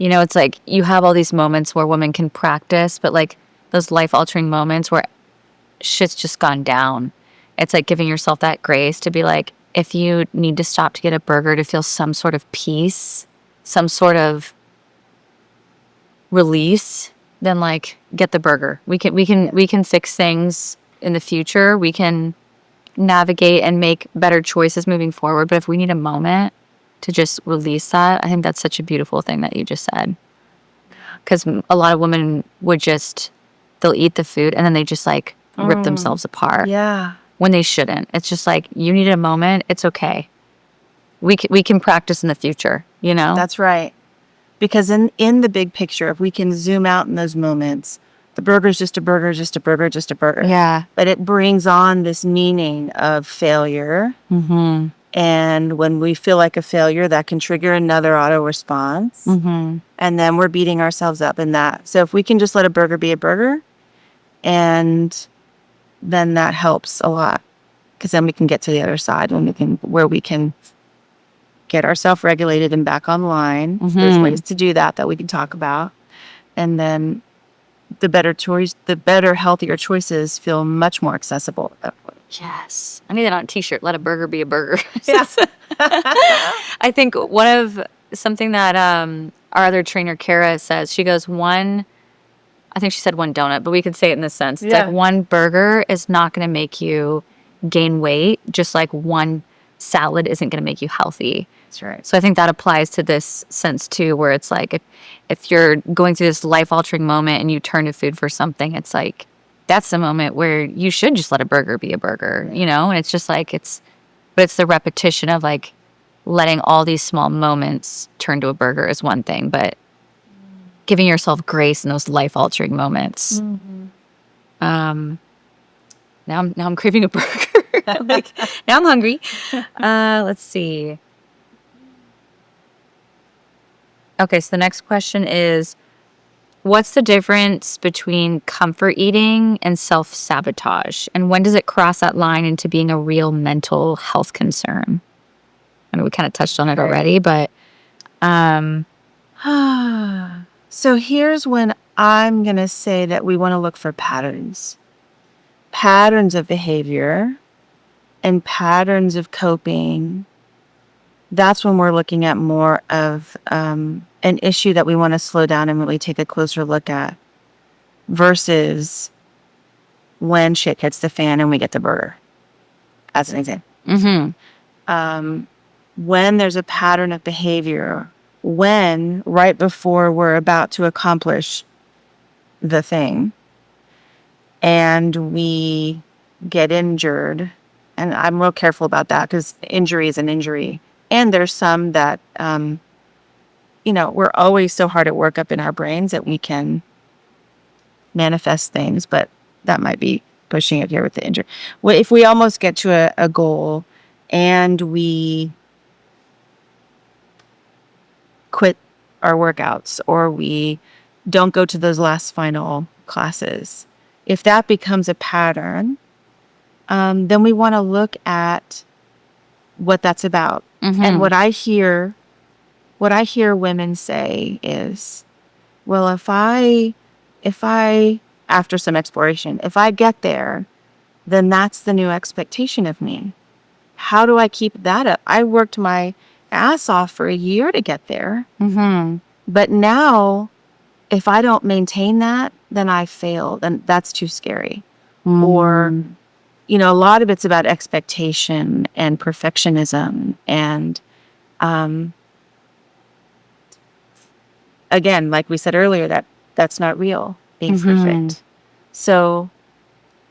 it's like you have all these moments where women can practice, but like those life-altering moments where shit's just gone down. It's like giving yourself that grace to be like, if you need to stop to get a burger to feel some sort of peace, some sort of release, then like get the burger. We can fix things in the future. We can navigate and make better choices moving forward. But if we need a moment to just release that, I think that's such a beautiful thing that you just said. Because a lot of women they'll eat the food and then they just like rip themselves apart. Yeah. When they shouldn't. It's just like, you need a moment. It's okay. We can practice in the future, That's right. Because in the big picture, if we can zoom out in those moments, the burger's just a burger, just a burger, just a burger. Yeah. But it brings on this meaning of failure. Mm-hmm. And when we feel like a failure, that can trigger another auto response. Mm-hmm. And then we're beating ourselves up in that. So if we can just let a burger be a burger, and then that helps a lot. Because then we can get to the other side where we can get ourselves regulated and back online. Mm-hmm. There's ways to do that we can talk about. And then the better, healthier choices feel much more accessible at that point. Yes. I need that on a t-shirt. Let a burger be a burger. Yes. I think something that our other trainer, Kara, says, she goes, I think she said one donut, but we could say it in this sense. It's like one burger is not going to make you gain weight, just like one salad isn't going to make you healthy. That's right. So I think that applies to this sense too, where it's like if you're going through this life-altering moment and you turn to food for something, it's like that's the moment where you should just let a burger be a burger, And it's just like but it's the repetition of like letting all these small moments turn to a burger is one thing, but giving yourself grace in those life-altering moments. Mm-hmm. Now I'm craving a burger. Now I'm hungry. Let's see. Okay, so the next question is, what's the difference between comfort eating and self-sabotage? And when does it cross that line into being a real mental health concern? I mean, we kind of touched on it already, but... So here's when I'm going to say that we want to look for patterns of behavior and patterns of coping. That's when we're looking at more of an issue that we want to slow down and really take a closer look at, versus when shit hits the fan and we get the burger, as an example. Mm-hmm. When there's a pattern of behavior, when right before we're about to accomplish the thing and we get injured And I'm real careful about that because injury is an injury. And there's some that, we're always so hard at work up in our brains that we can manifest things, but that might be pushing it here with the injury. Well, if we almost get to a goal and we quit our workouts or we don't go to those last final classes, if that becomes a pattern, then we want to look at what that's about. And what I hear women say is, well, if I, after some exploration, if I get there, then that's the new expectation of me. How do I keep that up? I worked my ass off for a year to get there. But now, if I don't maintain that, then I failed, and that's too scary. Or, a lot of it's about expectation and perfectionism. And again, like we said earlier, that's not real, being perfect. So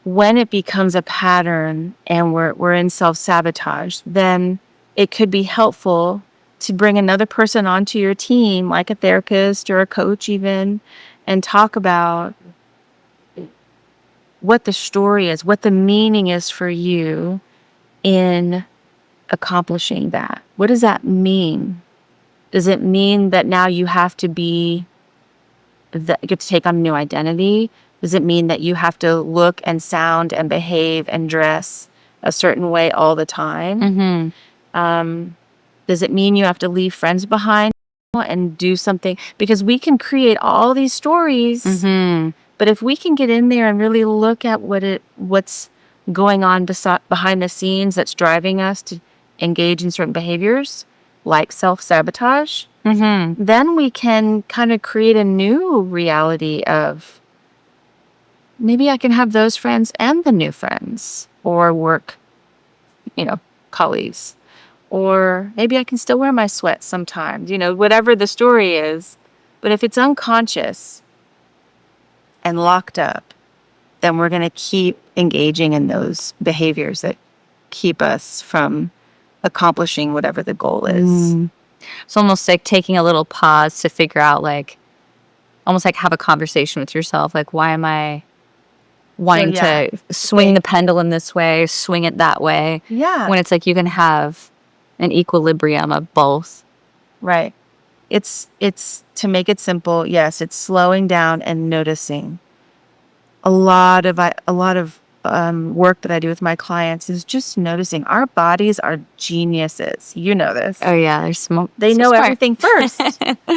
when it becomes a pattern and we're in self-sabotage, then it could be helpful to bring another person onto your team, like a therapist or a coach even, and talk about what the story is, what the meaning is for you in accomplishing that. What does that mean? Does it mean that now you have to you have to take on a new identity? Does it mean that you have to look and sound and behave and dress a certain way all the time? Does it mean you have to leave friends behind and do something? Because we can create all these stories, but if we can get in there and really look at what's going on behind the scenes that's driving us to engage in certain behaviors, like self-sabotage, then we can kind of create a new reality of, maybe I can have those friends and the new friends, or work, colleagues. Or maybe I can still wear my sweats sometimes, whatever the story is. But if it's unconscious and locked up, then we're going to keep engaging in those behaviors that keep us from accomplishing whatever the goal is. It's almost like taking a little pause to figure out, almost like have a conversation with yourself. Like, why am I wanting to swing the pendulum this way, swing it that way? Yeah. When it's like you can have an equilibrium of both. Right. It's to make it simple, yes, it's slowing down and noticing. A lot of work that I do with my clients is just noticing. Our bodies are geniuses. You know this. Oh yeah, they know everything first.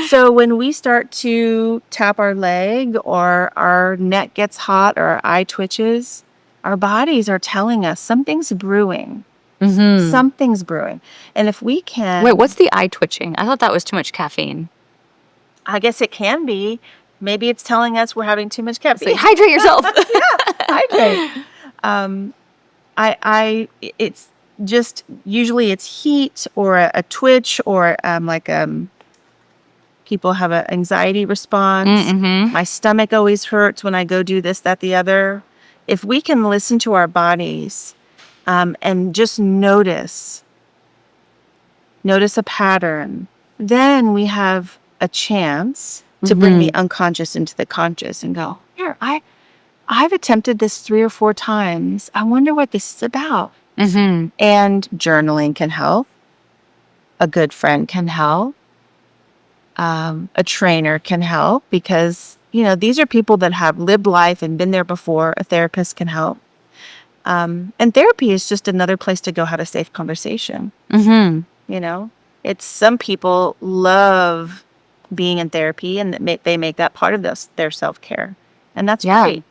So when we start to tap our leg or our neck gets hot or our eye twitches, our bodies are telling us something's brewing. Something's brewing. And if we can... Wait, what's the eye twitching? I thought that was too much caffeine. I guess it can be. Maybe it's telling us we're having too much caffeine. So hydrate yourself. Hydrate. It's just, usually it's heat or a twitch or people have an anxiety response. My stomach always hurts when I go do this, that, the other. If we can listen to our bodies and just notice a pattern, then we have a chance to bring the unconscious into the conscious and go, here, I've attempted this 3 or 4 times. I wonder what this is about. And journaling can help. A good friend can help. A trainer can help because, these are people that have lived life and been there before. A therapist can help. And therapy is just another place to go have a safe conversation. It's some people love being in therapy and they make that part of their self-care. And that's great.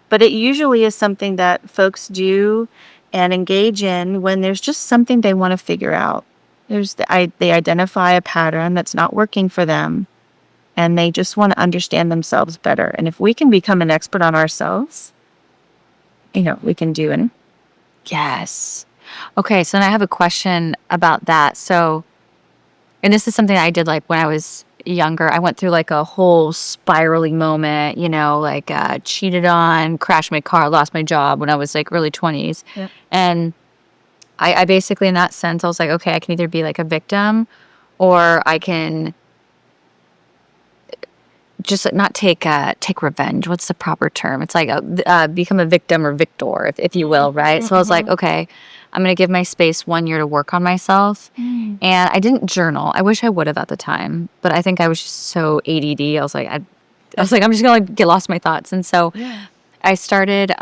But it usually is something that folks do and engage in when there's just something they want to figure out. They identify a pattern that's not working for them and they just want to understand themselves better. And if we can become an expert on ourselves, we can do it. Yes. Okay, so then I have a question about that. So, and this is something I did when I was younger. I went through a whole spiraling moment, cheated on, crashed my car, lost my job when I was early 20s. Yep. And I basically, in that sense, I was like, okay, I can either be like a victim, or I can just not take revenge. What's the proper term? It's like become a victim or victor, if you will, right? So I was like, okay, I'm gonna give my space 1 year to work on myself. And I didn't journal. I wish I would have at the time, but I think I was just so ADD. I was like, I'm just gonna like, get lost in my thoughts. And so I started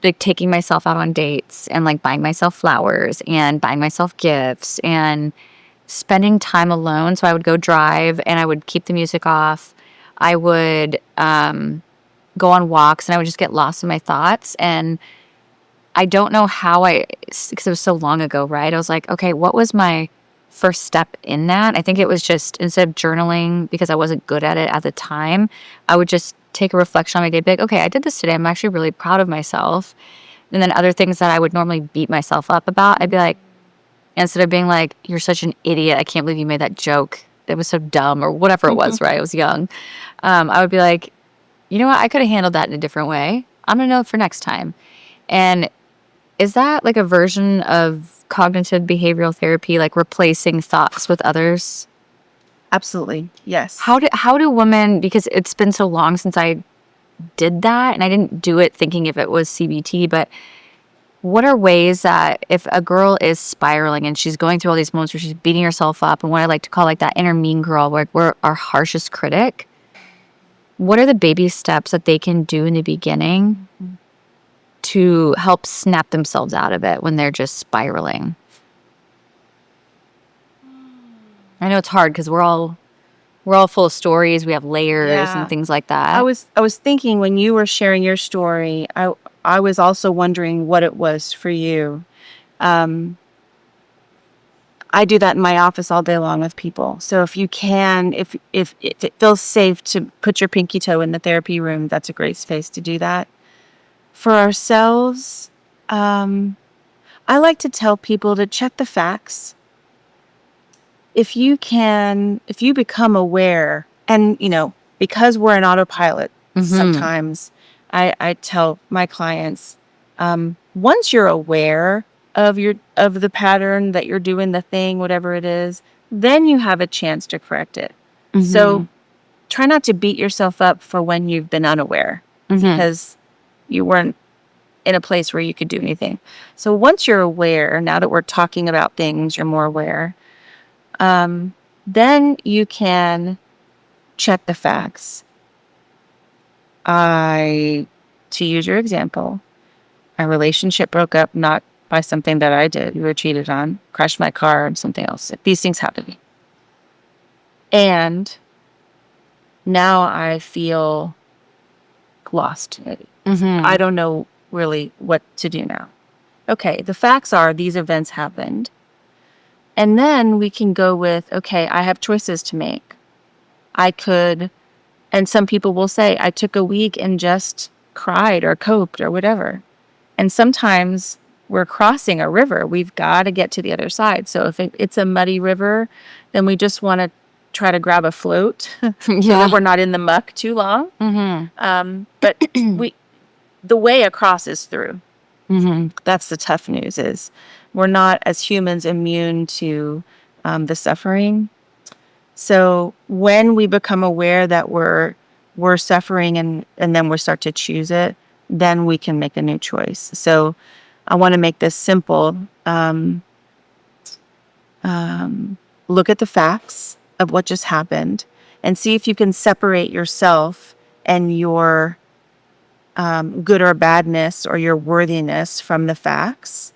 like taking myself out on dates and like buying myself flowers and buying myself gifts and spending time alone. So I would go drive and I would keep the music off. I would go on walks and I would just get lost in my thoughts. And I don't know how because it was so long ago, right? I was like, okay, what was my first step in that? I think it was just, instead of journaling, because I wasn't good at it at the time, I would just take a reflection on my day, be like, okay, I did this today. I'm actually really proud of myself. And then other things that I would normally beat myself up about, I'd be like, instead of being like, you're such an idiot, I can't believe you made that joke, it was so dumb, or whatever it was, right? I was young. I would be like, you know what? I could have handled that in a different way. I'm going to know for next time. And is that like a version of cognitive behavioral therapy, like replacing thoughts with others? Absolutely. Yes. How do women, because it's been so long since I did that, and I didn't do it thinking if it was CBT, but what are ways that if a girl is spiraling and she's going through all these moments where she's beating herself up, and what I like to call like that inner mean girl, where we're our harshest critic, what are the baby steps that they can do in the beginning to help snap themselves out of it when they're just spiraling? I know it's hard because we're all full of stories. We have layers and things like that. I was thinking when you were sharing your story, I was also wondering what it was for you. I do that in my office all day long with people. So if you can, if it feels safe to put your pinky toe in the therapy room, that's a great space to do that. For ourselves, I like to tell people to check the facts. If you become aware, and because we're an autopilot, sometimes I tell my clients, once you're aware of the pattern that you're doing, the thing, whatever it is, then you have a chance to correct it. So try not to beat yourself up for when you've been unaware, because you weren't in a place where you could do anything. So once you're aware, now that we're talking about things, you're more aware, then you can check the facts. To use your example, our relationship broke up not by something that I did. We were cheated on, crashed my car, and something else. These things happen to me. And now I feel lost. I don't know really what to do now. Okay, the facts are these events happened. And then we can go with, okay, I have choices to make. I could, and some people will say, I took a week and just cried or coped or whatever. And sometimes we're crossing a river. We've got to get to the other side. So if it's a muddy river, then we just want to try to grab a float so that we're not in the muck too long. But the way across is through. That's the tough news, is we're not, as humans, immune to the suffering. So when we become aware that we're suffering and then we start to choose it, then we can make a new choice. So I want to make this simple. Look at the facts of what just happened and see if you can separate yourself and your good or badness or your worthiness from the facts,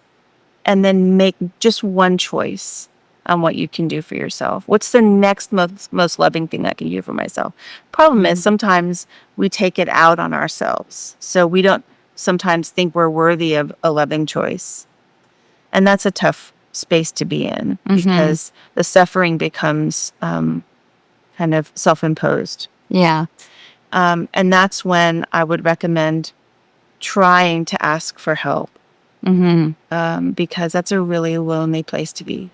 and then make just one choice on what you can do for yourself. What's the next most loving thing I can do for myself? Problem is sometimes we take it out on ourselves. So we don't sometimes think we're worthy of a loving choice. And that's a tough space to be in because the suffering becomes kind of self-imposed. Yeah. And that's when I would recommend trying to ask for help. Because that's a really lonely place to be.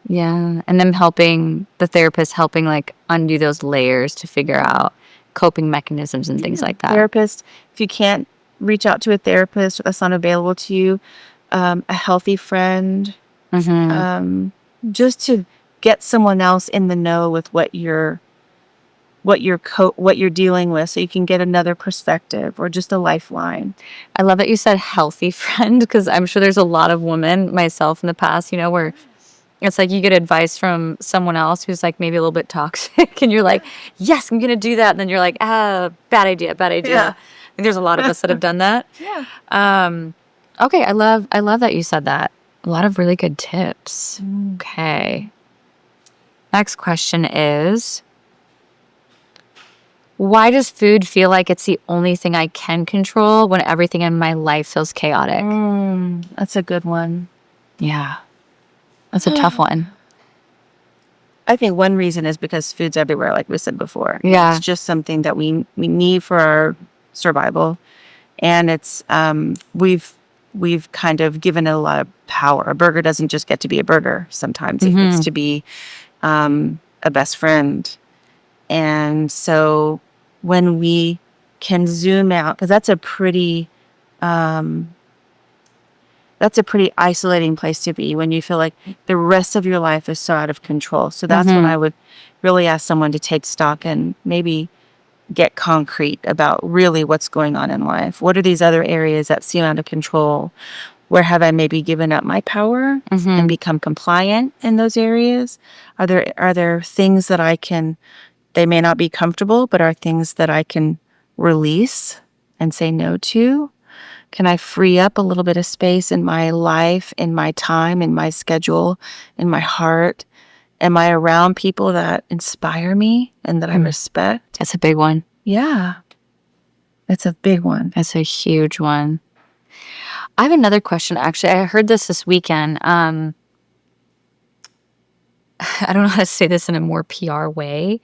Yeah. And then the therapist helping like undo those layers to figure out coping mechanisms and things like that. Therapist, if you can't reach out to a therapist, that's not available to you, a healthy friend, Mm-hmm. just to get someone else in the know with what you're dealing with, so you can get another perspective or just a lifeline. I love that you said healthy friend, because I'm sure there's a lot of women, myself in the past, where it's like you get advice from someone else who's like maybe a little bit toxic, and you're like, yes, I'm going to do that. And then you're like, bad idea, bad idea. Yeah. I think there's a lot of us that have done that. Yeah. Okay, I love that you said that. A lot of really good tips. Okay. Next question is, why does food feel like it's the only thing I can control when everything in my life feels chaotic? That's a good one. Yeah. That's a tough one. I think one reason is because food's everywhere, like we said before. Yeah. It's just something that we need for our survival. And it's we've kind of given it a lot of power. A burger doesn't just get to be a burger. Sometimes it gets to be a best friend. And so when we can zoom out, because that's a pretty isolating place to be, when you feel like the rest of your life is so out of control. So that's when I would really ask someone to take stock and maybe get concrete about really what's going on in life. What are these other areas that seem out of control? Where have I maybe given up my power and become compliant in those areas? Are there things that I can, they may not be comfortable, but are things that I can release and say no to? Can I free up a little bit of space in my life, in my time, in my schedule, in my heart? Am I around people that inspire me and that I respect? That's a big one. Yeah. That's a big one. That's a huge one. I have another question, actually. I heard this weekend. I don't know how to say this in a more PR way,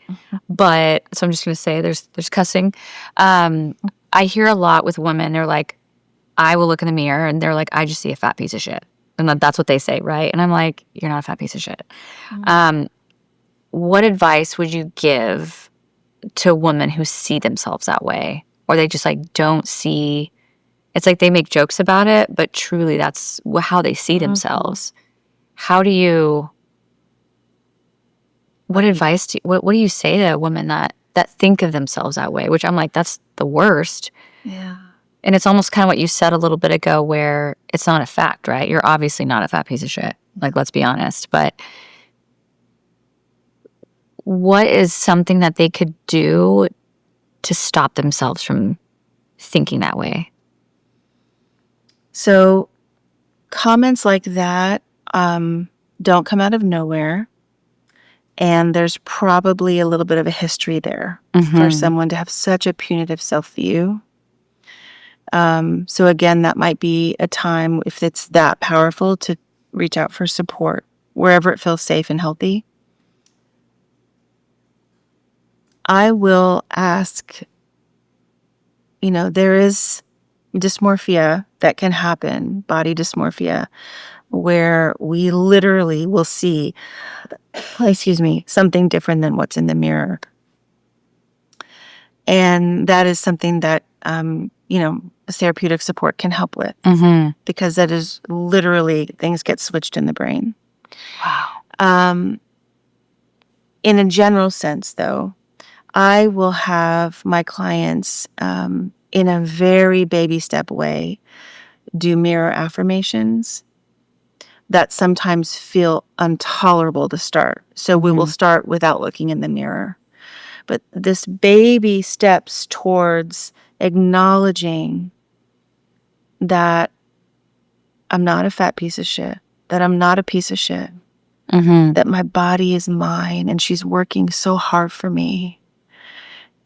but so I'm just going to say there's cussing. I hear a lot with women. They're like, I will look in the mirror and they're like, I just see a fat piece of shit. And that's what they say, right? And I'm like, you're not a fat piece of shit. What advice would you give to women who see themselves that way? Or they just like don't see, it's like they make jokes about it, but truly that's how they see themselves. How do you, what advice, what do you say to women that think of themselves that way? Which I'm like, that's the worst. Yeah. And it's almost kind of what you said a little bit ago, where it's not a fact, right? You're obviously not a fat piece of shit. Like, let's be honest. But what is something that they could do to stop themselves from thinking that way? So comments like that don't come out of nowhere. And there's probably a little bit of a history there for someone to have such a punitive self-view. So again, that might be a time, if it's that powerful, to reach out for support wherever it feels safe and healthy. I will ask, there is dysmorphia that can happen, body dysmorphia, where we literally will see, something different than what's in the mirror. And that is something that, therapeutic support can help with, because that is literally, things get switched in the brain. Wow. In a general sense, though, I will have my clients, in a very baby step way, do mirror affirmations that sometimes feel intolerable to start. So we will start without looking in the mirror. But this baby steps towards acknowledging that I'm not a fat piece of shit, that I'm not a piece of shit, that my body is mine and she's working so hard for me.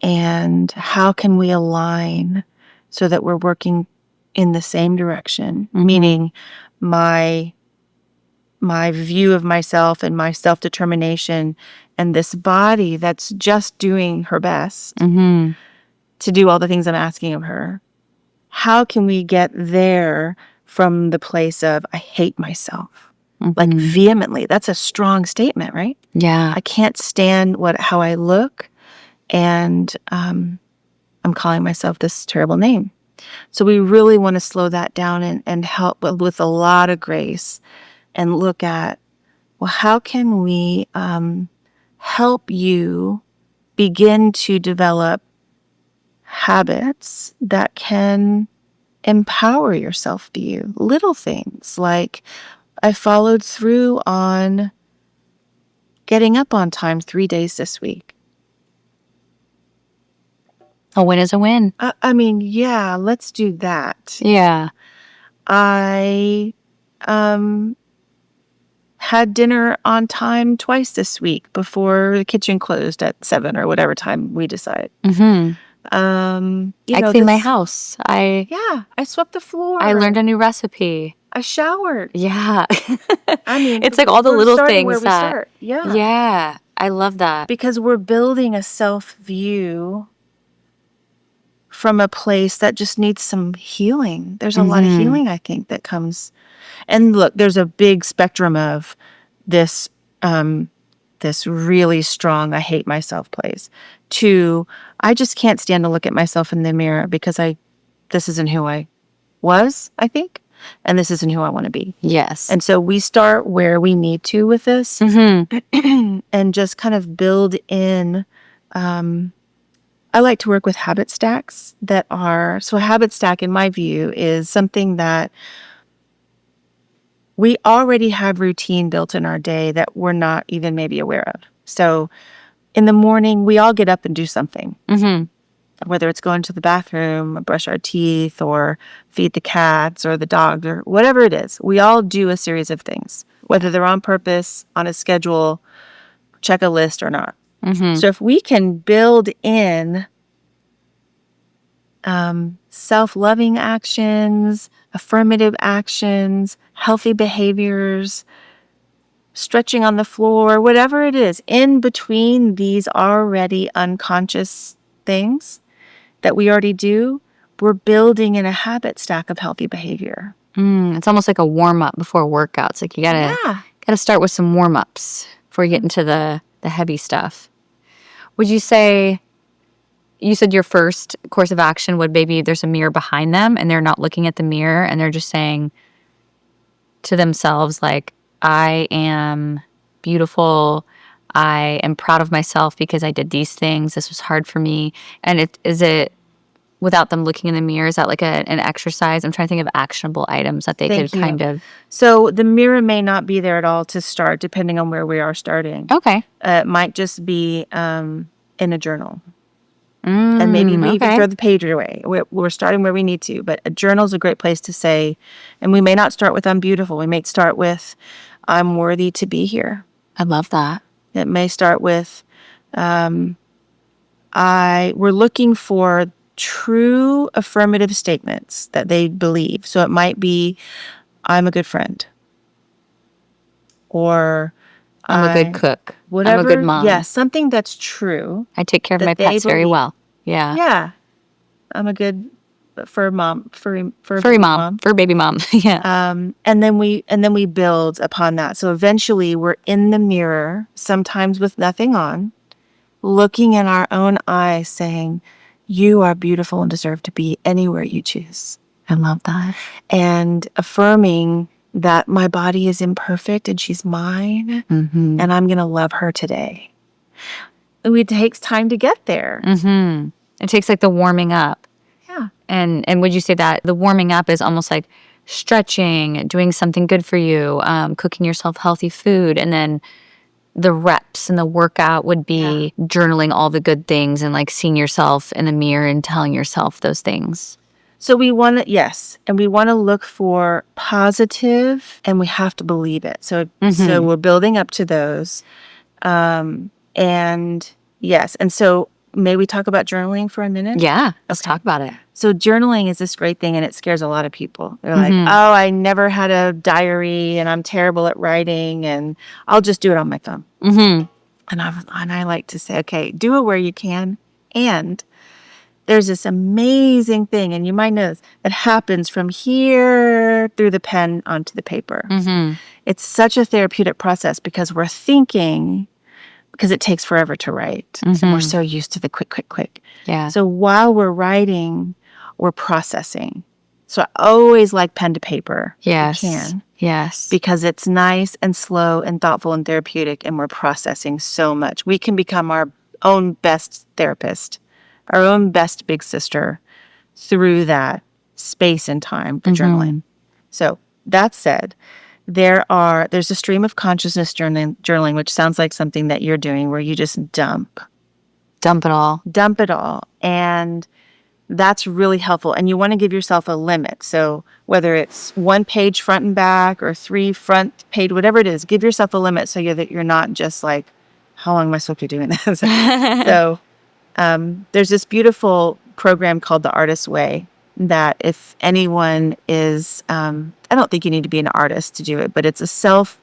And how can we align so that we're working in the same direction? Meaning my view of myself and my self-determination and this body that's just doing her best to do all the things I'm asking of her. How can we get there from the place of, I hate myself? Like vehemently. That's a strong statement, right? Yeah. I can't stand how I look, and I'm calling myself this terrible name. So we really want to slow that down and help with a lot of grace and look at, well, how can we help you begin to develop habits that can empower your self-view? Little things like I followed through on getting up on time 3 days this week. A win is a win. I mean, yeah, let's do that. Yeah. I had dinner on time twice this week before the kitchen closed at 7 or whatever time we decide. Mm-hmm. You I know, cleaned my house. I swept the floor. learned a new recipe. I showered. Yeah. I mean, it's like all the we're little starting things where we that. start. Yeah. Yeah. I love that. Because we're building a self-view from a place that just needs some healing. There's a lot of healing, I think, that comes. And look, there's a big spectrum of this this really strong I hate myself place to I just can't stand to look at myself in the mirror because this isn't who I was, I think, and this isn't who I want to be. Yes. And so we start where we need to with this and just kind of build in. I like to work with habit stacks so a habit stack in my view is something that we already have routine built in our day that we're not even maybe aware of. So in the morning, we all get up and do something. Whether it's going to the bathroom, brush our teeth, or feed the cats or the dogs, or whatever it is. We all do a series of things, whether they're on purpose, on a schedule, check a list or not. So if we can build in self-loving actions, affirmative actions, healthy behaviors, stretching on the floor, whatever it is, in between these already unconscious things that we already do, we're building in a habit stack of healthy behavior. It's almost like a warm-up before workouts. Like you gotta start with some warm-ups before you get into the heavy stuff. Would you say, you said your first course of action would maybe there's a mirror behind them and they're not looking at the mirror and they're just saying to themselves, like, I am beautiful. I am proud of myself because I did these things. This was hard for me. And is it without them looking in the mirror? Is that like an exercise? I'm trying to think of actionable items that they could kind of. So the mirror may not be there at all to start, depending on where we are starting. Okay. It might just be in a journal. And maybe we even throw the page away. We're starting where we need to. But a journal is a great place to say, and we may not start with I'm beautiful. We may start with I'm worthy to be here. I love that. It may start with we're looking for true affirmative statements that they believe. So it might be, I'm a good friend. Or I'm a good cook. Whatever. I'm a good mom. Yeah, something that's true. I take care of my pets very well. Yeah. Yeah. I'm a good furry mom. Fur baby mom. Yeah. And then we build upon that. So eventually we're in the mirror, sometimes with nothing on, looking in our own eyes saying, you are beautiful and deserve to be anywhere you choose. I love that. And affirming that my body is imperfect and she's mine and I'm going to love her today. It takes time to get there. It takes like the warming up. Yeah. And would you say that the warming up is almost like stretching, doing something good for you, cooking yourself healthy food, and then the reps and the workout would be journaling all the good things and like seeing yourself in the mirror and telling yourself those things. So we want to, and we want to look for positive, and we have to believe it. So we're building up to those. And so may we talk about journaling for a minute? Yeah, let's talk about it. So journaling is this great thing, and it scares a lot of people. They're like, oh, I never had a diary, and I'm terrible at writing, and I'll just do it on my phone. And I like to say, okay, do it where you can, and there's this amazing thing, and you might know this, that happens from here through the pen onto the paper. It's such a therapeutic process because we're thinking, because it takes forever to write. And we're so used to the quick. Yeah. So while we're writing, we're processing. So I always like pen to paper. Yes. If you can. Yes. Because it's nice and slow and thoughtful and therapeutic, and we're processing so much. We can become our own best therapist, our own best big sister through that space and time for journaling. So that said, there's a stream of consciousness journaling, which sounds like something that you're doing where you just dump Dump it all. And that's really helpful. And you want to give yourself a limit. So whether it's 1 page front and back or 3 front page, whatever it is, give yourself a limit so that you're not just like, how long am I supposed to be doing this? So there's this beautiful program called The Artist's Way that if anyone is, I don't think you need to be an artist to do it, but it's a self-led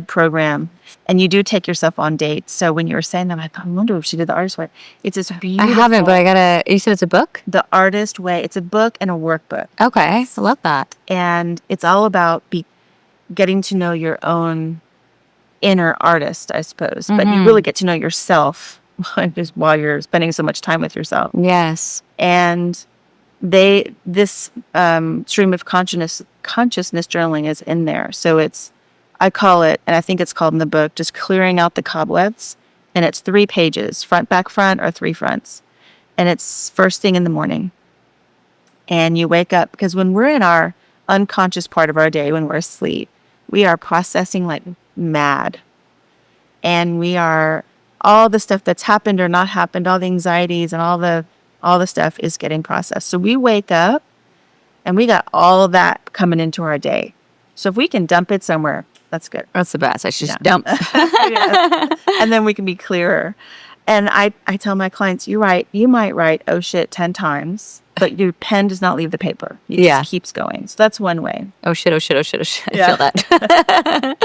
program. And you do take yourself on dates. So when you were saying that, I thought, I wonder if she did The Artist Way. It's this beautiful. I haven't, but you said it's a book? The Artist Way. It's a book and a workbook. Okay. I love that. And it's all about getting to know your own inner artist, I suppose. But you really get to know yourself just while you're spending so much time with yourself. Yes. And this stream of consciousness journaling is in there. So I call it, and I think it's called in the book, just clearing out the cobwebs. And it's 3 pages, front, back, front, or 3 fronts. And it's first thing in the morning. And you wake up, because when we're in our unconscious part of our day, when we're asleep, we are processing like mad. And we are, all the stuff that's happened or not happened, all the anxieties and all the stuff is getting processed. So we wake up and we got all of that coming into our day. So if we can dump it somewhere, that's good. That's the best. I should just dump. Yeah. And then we can be clearer. And I tell my clients, you might write, oh shit, 10 times, but your pen does not leave the paper. It just keeps going. So that's one way. Oh shit, oh shit, oh shit, oh shit. I feel that.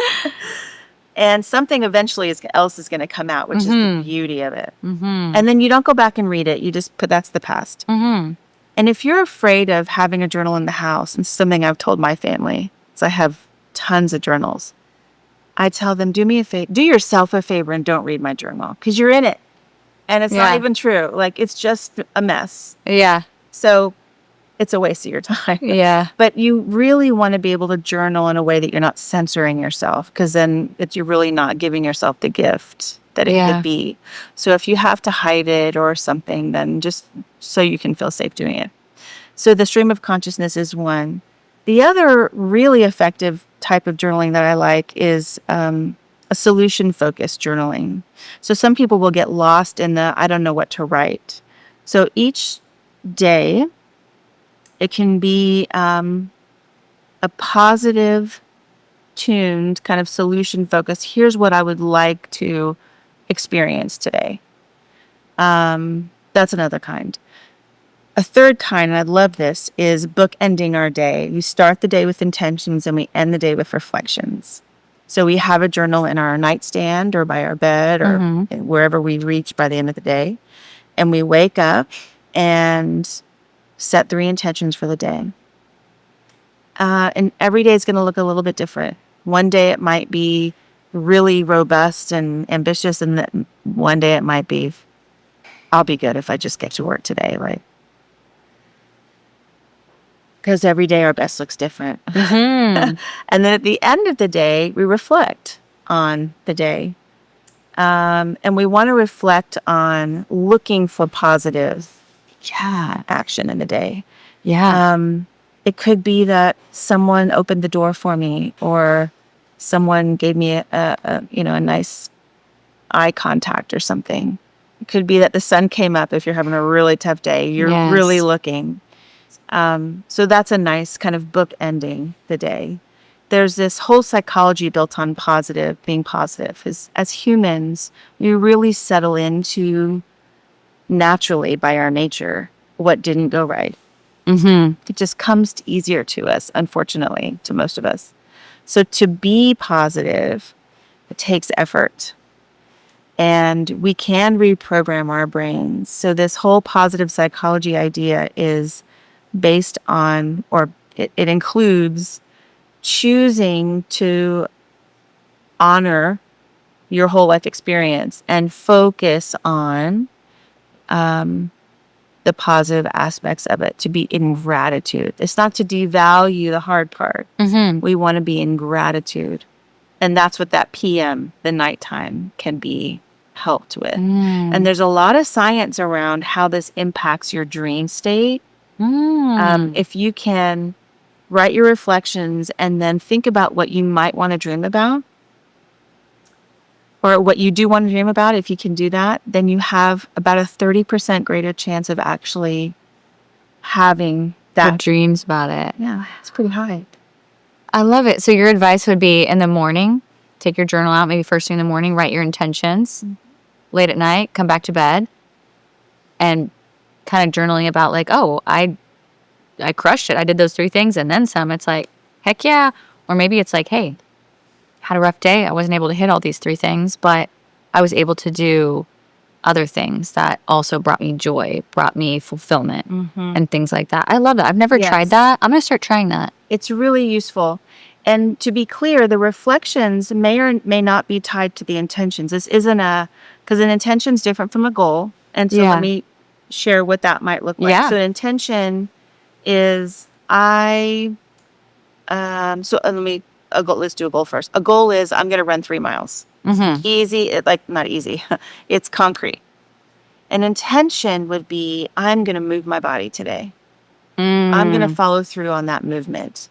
And something eventually else is going to come out, which is the beauty of it. And then you don't go back and read it. You just that's the past. And if you're afraid of having a journal in the house, and something I've told my family, because I have tons of journals, I tell them, do yourself a favor and don't read my journal, because you're in it. And it's not even true. Like, it's just a mess. Yeah. So it's a waste of your time. Yeah. But you really want to be able to journal in a way that you're not censoring yourself, because then you're really not giving yourself the gift that it could be. So if you have to hide it or something, then just so you can feel safe doing it. So the stream of consciousness is one. The other really effective type of journaling that I like is a solution-focused journaling. So some people will get lost in I don't know what to write. So each day, it can be a positive, tuned, kind of solution-focused. Here's what I would like to experience today. That's another kind. A third kind, and I love this, is bookending our day. We start the day with intentions and we end the day with reflections. So we have a journal in our nightstand or by our bed or wherever we reach by the end of the day. And we wake up and set 3 intentions for the day. And every day is going to look a little bit different. One day it might be really robust and ambitious, and then one day it might be, I'll be good if I just get to work today, right? Because every day our best looks different. And then at the end of the day, we reflect on the day. And we want to reflect on looking for positive action in the day. It could be that someone opened the door for me, or someone gave me a nice eye contact or something. It could be that the sun came up if you're having a really tough day. You're really looking. So that's a nice kind of book ending the day. There's this whole psychology built on being positive. As humans, we really settle into naturally by our nature what didn't go right. It just comes easier to us, unfortunately, to most of us. So to be positive, it takes effort. And we can reprogram our brains. So this whole positive psychology idea is based on, or it includes choosing to honor your whole life experience and focus on the positive aspects of it, to be in gratitude. It's not to devalue the hard part. We want to be in gratitude. And that's what that PM, the nighttime, can be helped with. And there's a lot of science around how this impacts your dream state. If you can write your reflections and then think about what you might want to dream about, or what you do want to dream about, if you can do that, then you have about a 30% greater chance of actually having that. Good dreams about it. Yeah, it's pretty high. I love it. So your advice would be in the morning, take your journal out, maybe first thing in the morning, write your intentions. Late at night, come back to bed and kind of journaling about like, oh, I crushed it. I did those 3 things and then some. It's like, heck yeah. Or maybe it's like, hey, had a rough day. I wasn't able to hit all these 3 things, but I was able to do other things that also brought me joy, brought me fulfillment and things like that. I love that. I've never tried that. I'm going to start trying that. It's really useful. And to be clear, the reflections may or may not be tied to the intentions. This isn't because an intention is different from a goal. And so let me share what that might look like. So an intention is let's do a goal first. A goal is I'm going to run 3 miles. Easy, not easy. It's concrete. An intention would be I'm going to move my body today. I'm going to follow through on that movement.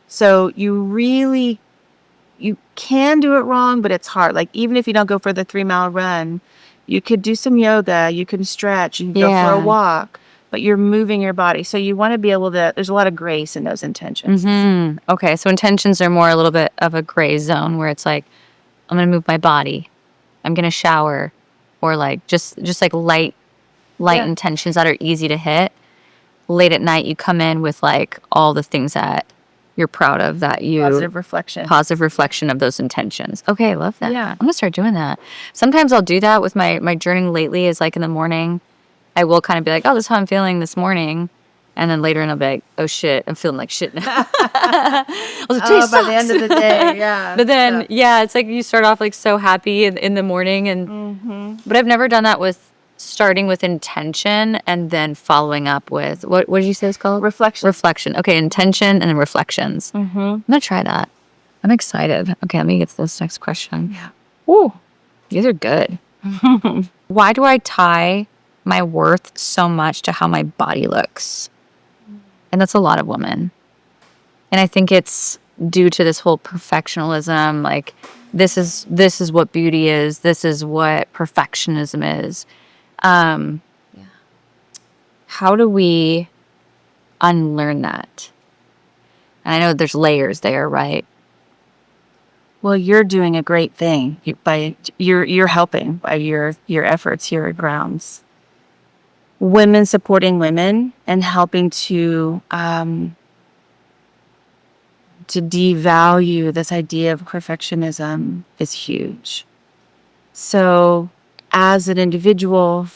So you can do it wrong, but it's hard. Like even if you don't go for the 3-mile run, you could do some yoga, you can stretch, you can go for a walk, but you're moving your body. So you want to be able to, there's a lot of grace in those intentions. Okay, so intentions are more a little bit of a gray zone where it's like, I'm going to move my body. I'm going to shower, or like just like light intentions that are easy to hit. Late at night, you come in with like all the things that you're proud of, that you Positive reflection of those intentions. Okay, I love that. Yeah. I'm gonna start doing that. Sometimes I'll do that with my journaling lately. Is like in the morning, I will kind of be like, oh, this is how I'm feeling this morning. And then later, I'll be like, oh shit, I'm feeling like shit now. I was like, by the end of the day, yeah. But then, it's like you start off like so happy in the morning, and but I've never done that with starting with intention and then following up with what did you say it's called? Reflection. Okay, intention and then reflections. I'm gonna try that. I'm excited. Okay, let me get to this next question. Yeah. Ooh, these are good. Why do I tie my worth so much to how my body looks? And that's a lot of women. And I think it's due to this whole perfectionism. Like this is what beauty is. This is what perfectionism is. How do we unlearn that? And I know there's layers there, right? Well, you're doing a great thing you're helping by your efforts here at Grounds. Women supporting women and helping to devalue this idea of perfectionism is huge. So as an individual,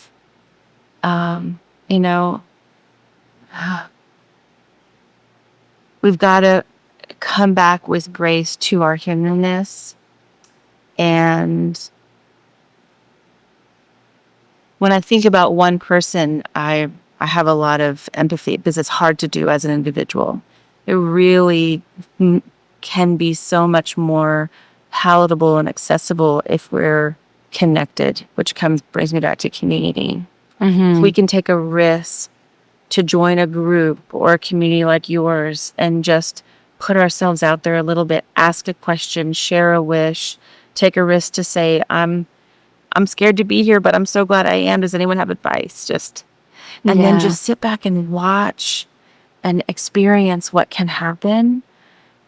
we've got to come back with grace to our humanness. And when I think about one person, I have a lot of empathy because it's hard to do as an individual. It really can be so much more palatable and accessible if we're connected, which brings me back to community. If we can take a risk to join a group or a community like yours and just put ourselves out there a little bit, ask a question, share a wish, take a risk to say, I'm scared to be here, but I'm so glad I am. Does anyone have advice? And then just sit back and watch and experience what can happen.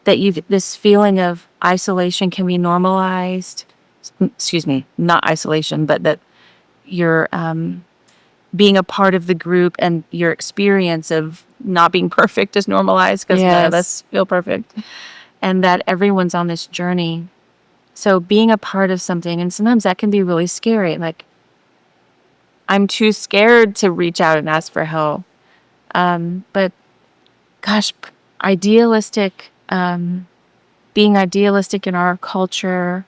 This feeling of isolation can be normalized. Excuse me, not isolation, but that you're being a part of the group and your experience of not being perfect is normalized because none of us feel perfect. And that everyone's on this journey. So being a part of something, and sometimes that can be really scary. Like, I'm too scared to reach out and ask for help. But gosh, being idealistic in our culture.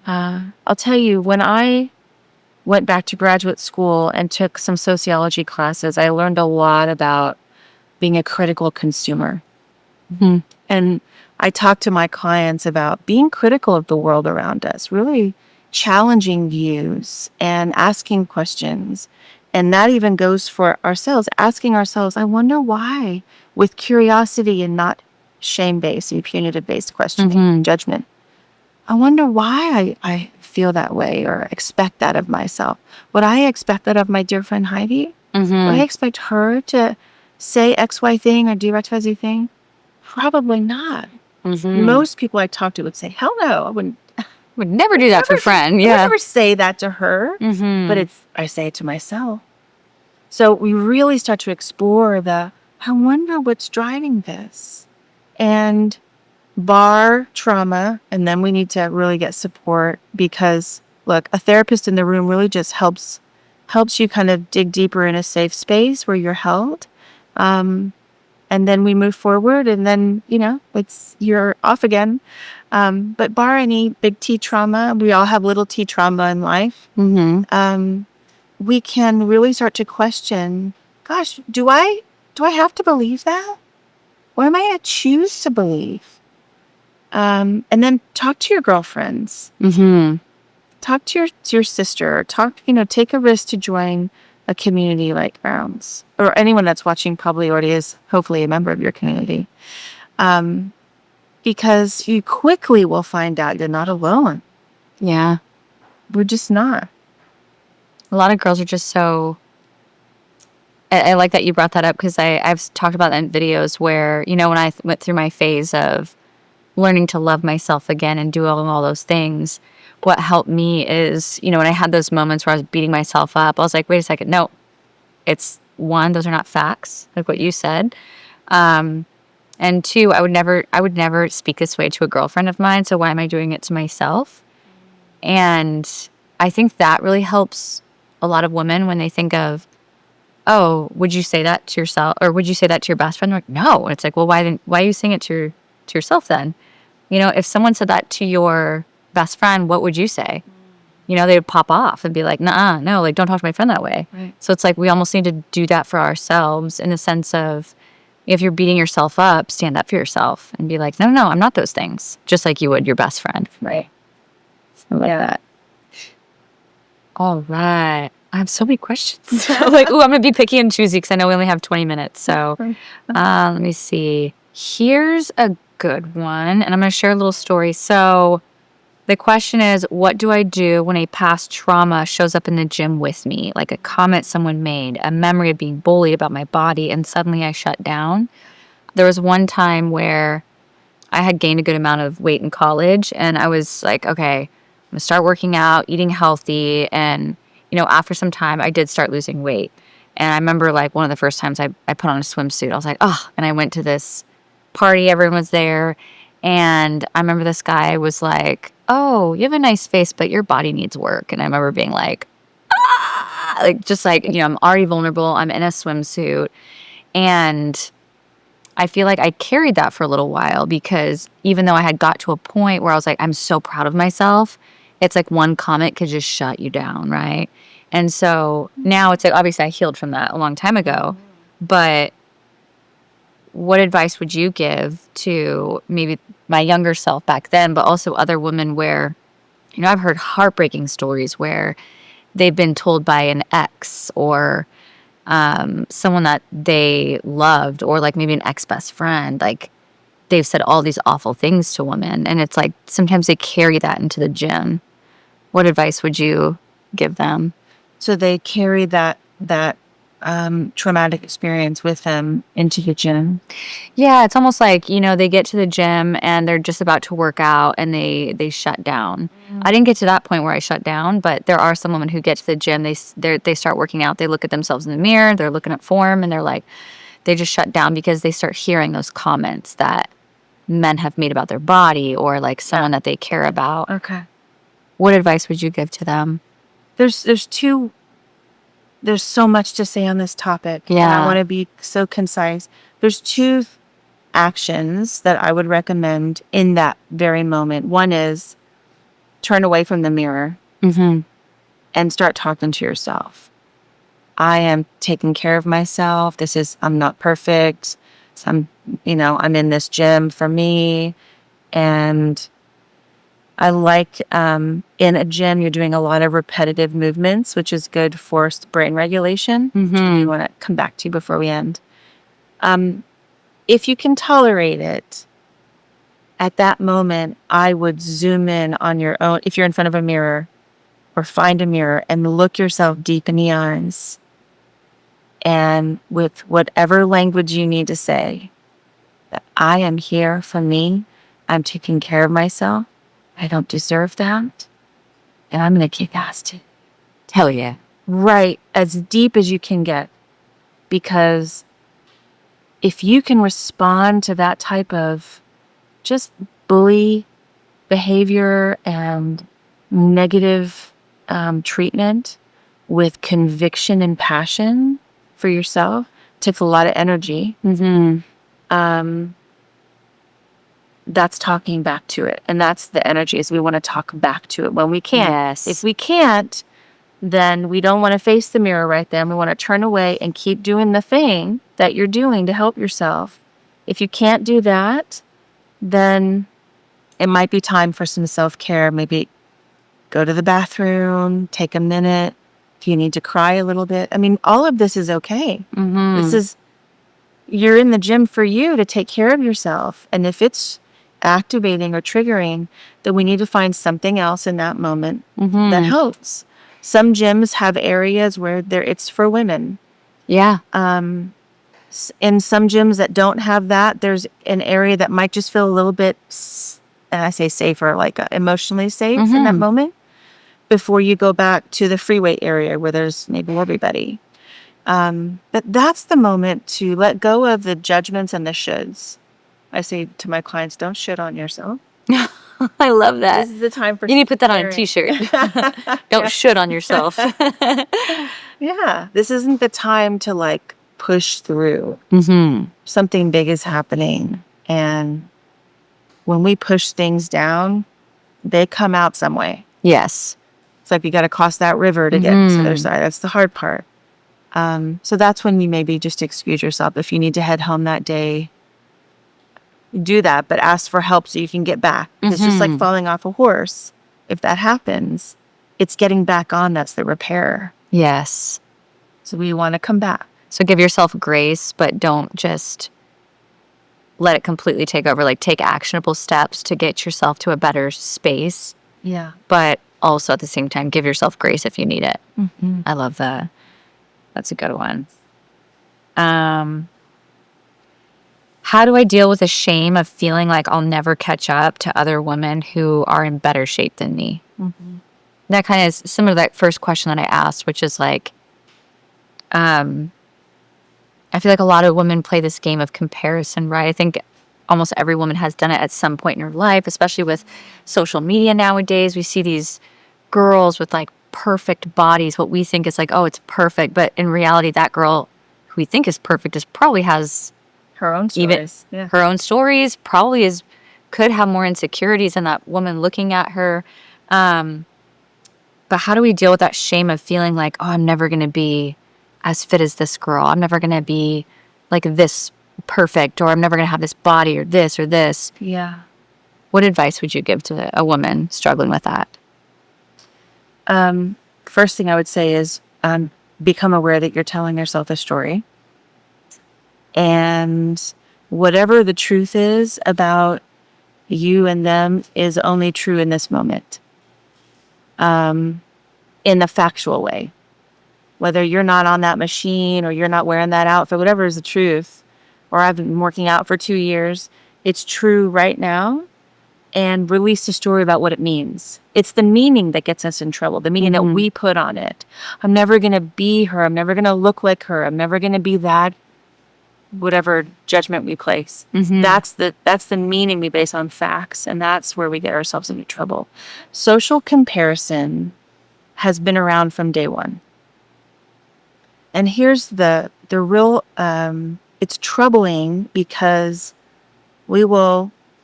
I'll tell you, when went back to graduate school and took some sociology classes, I learned a lot about being a critical consumer. Mhm. And I talk to my clients about being critical of the world around us, really challenging views and asking questions. And that even goes for ourselves, asking ourselves, I wonder why, with curiosity and not shame-based and punitive-based questioning, judgment. I wonder why I feel that way or expect that of myself. Would I expect that of my dear friend Heidi? Would I expect her to say X, Y thing or do X, Y, Z thing? Probably not. Most people I talk to would say, hell no, I wouldn't. Would never do that for a friend. I would Yeah. never say that to her, but I say it to myself. So we really start to explore I wonder what's driving this. And bar trauma, and then we need to really get support because, look, a therapist in the room really just helps you kind of dig deeper in a safe space where you're held. And then we move forward, and then, you're off again. But bar any big T trauma, we all have little T trauma in life. We can really start to question, gosh, do I have to believe that? Or am I going to choose to believe? And then talk to your girlfriends. Talk to your sister. Take a risk to join a community like Grounds. Or anyone that's watching probably already is hopefully a member of your community. Because you quickly will find out you're not alone. Yeah. We're just not. A lot of girls are just so... I like that you brought that up because I've talked about that in videos where, when I went through my phase of learning to love myself again and doing all those things, what helped me is, when I had those moments where I was beating myself up, I was like, wait a second, no, it's one, those are not facts, like what you said. And two, I would never speak this way to a girlfriend of mine. So why am I doing it to myself? And I think that really helps a lot of women when they think of, oh, would you say that to yourself, or would you say that to your best friend? They're like, no. And it's like, well, why are you saying it to yourself then? If someone said that to your best friend, what would you say? They would pop off and be like, nah, no, like, don't talk to my friend that way. Right. So it's like we almost need to do that for ourselves in the sense of, if you're beating yourself up, stand up for yourself and be like, no, I'm not those things, just like you would your best friend. Right. I like that. All right. I have so many questions. I'm like, ooh, I'm going to be picky and choosy because I know we only have 20 minutes. So let me see. Here's a good one, and I'm going to share a little story. So the question is, what do I do when a past trauma shows up in the gym with me? Like a comment someone made, a memory of being bullied about my body, and suddenly I shut down. There was one time where I had gained a good amount of weight in college, and I was like, okay, I'm going to start working out, eating healthy, and after some time, I did start losing weight. And I remember, like, one of the first times I put on a swimsuit, I was like, oh, and I went to this party, everyone was there, and I remember this guy was like, oh, you have a nice face, but your body needs work. And I remember being like, ah, like, just like, I'm already vulnerable, I'm in a swimsuit, and I feel like I carried that for a little while because even though I had got to a point where I was like, I'm so proud of myself, it's like one comment could just shut you down, right? And so now it's like, obviously I healed from that a long time ago, but what advice would you give to maybe my younger self back then, but also other women where, I've heard heartbreaking stories where they've been told by an ex or someone that they loved, or like maybe an ex-best friend, like they've said all these awful things to women, and it's like sometimes they carry that into the gym. What advice would you give them? So they carry that traumatic experience with them into the gym. Yeah, it's almost like, they get to the gym and they're just about to work out and they shut down. I didn't get to that point where I shut down, but there are some women who get to the gym, they start working out, they look at themselves in the mirror, they're looking at form, and they're like, they just shut down because they start hearing those comments that men have made about their body or like someone that they care about. Okay. What advice would you give to them? There's so much to say on this topic. Yeah. And I want to be so concise. There's two actions that I would recommend in that very moment. One is turn away from the mirror. and start talking to yourself. I am taking care of myself. I'm not perfect. So I'm in this gym for me. And I like, in a gym, you're doing a lot of repetitive movements, which is good for brain regulation. Which I do want to come back to before we end. If you can tolerate it, at that moment, I would zoom in on your own. If you're in front of a mirror, or find a mirror and look yourself deep in the eyes. And with whatever language you need to say, that I am here for me. I'm taking care of myself. I don't deserve that. And I'm going to kick ass too. Hell yeah. Right, as deep as you can get. Because if you can respond to that type of just bully behavior and negative treatment with conviction and passion for yourself, takes a lot of energy. That's talking back to it. And that's the energy, is we want to talk back to it when we can. Yes. If we can't, then we don't want to face the mirror right then. We want to turn away and keep doing the thing that you're doing to help yourself. If you can't do that, then it might be time for some self-care. Maybe go to the bathroom, take a minute. If you need to cry a little bit. I mean, all of this is okay. You're in the gym for you to take care of yourself. And if it's activating or triggering, then we need to find something else in that moment that helps. Some gyms have areas where it's for women. Yeah. In some gyms that don't have that, there's an area that might just feel a little bit, and I say safer, like emotionally safe in that moment, before you go back to the free weight area where there's maybe everybody. But that's the moment to let go of the judgments and the shoulds. I say to my clients, don't shit on yourself. I love that. This is the time for You need to put that on a t-shirt. Don't shit on yourself. Yeah. This isn't the time to push through. Something big is happening. And when we push things down, they come out some way. Yes. It's like you got to cross that river to get to the other side. That's the hard part. So that's when you maybe just excuse yourself. If you need to head home that day, do that, but ask for help so you can get back. It's just like falling off a horse. If that happens, it's getting back on. That's the repair. Yes. So we want to come back. So give yourself grace, but don't just let it completely take over. Take actionable steps to get yourself to a better space. Yeah. But also at the same time, give yourself grace if you need it. I love that. That's a good one. How do I deal with the shame of feeling like I'll never catch up to other women who are in better shape than me? That kind of is similar to that first question that I asked, which is I feel like a lot of women play this game of comparison, right? I think almost every woman has done it at some point in her life, especially with social media nowadays. We see these girls with perfect bodies, what we think is oh, it's perfect. But in reality, that girl who we think is perfect probably has her own stories. Her own stories, probably could have more insecurities than that woman looking at her. But how do we deal with that shame of feeling oh, I'm never going to be as fit as this girl. I'm never going to be this perfect, or I'm never going to have this body or this or this. Yeah. What advice would you give to a woman struggling with that? First thing I would say is become aware that you're telling yourself a story. And whatever the truth is about you and them is only true in this moment. In the factual way. Whether you're not on that machine or you're not wearing that outfit, whatever is the truth, or I've been working out for 2 years, it's true right now. And release a story about what it means. It's the meaning that gets us in trouble, the meaning that we put on it. I'm never going to be her. I'm never going to look like her. I'm never going to be that, whatever judgment we place. That's the meaning we base on facts, and that's where we get ourselves into trouble. Social comparison has been around from day one. And here's the real, it's troubling because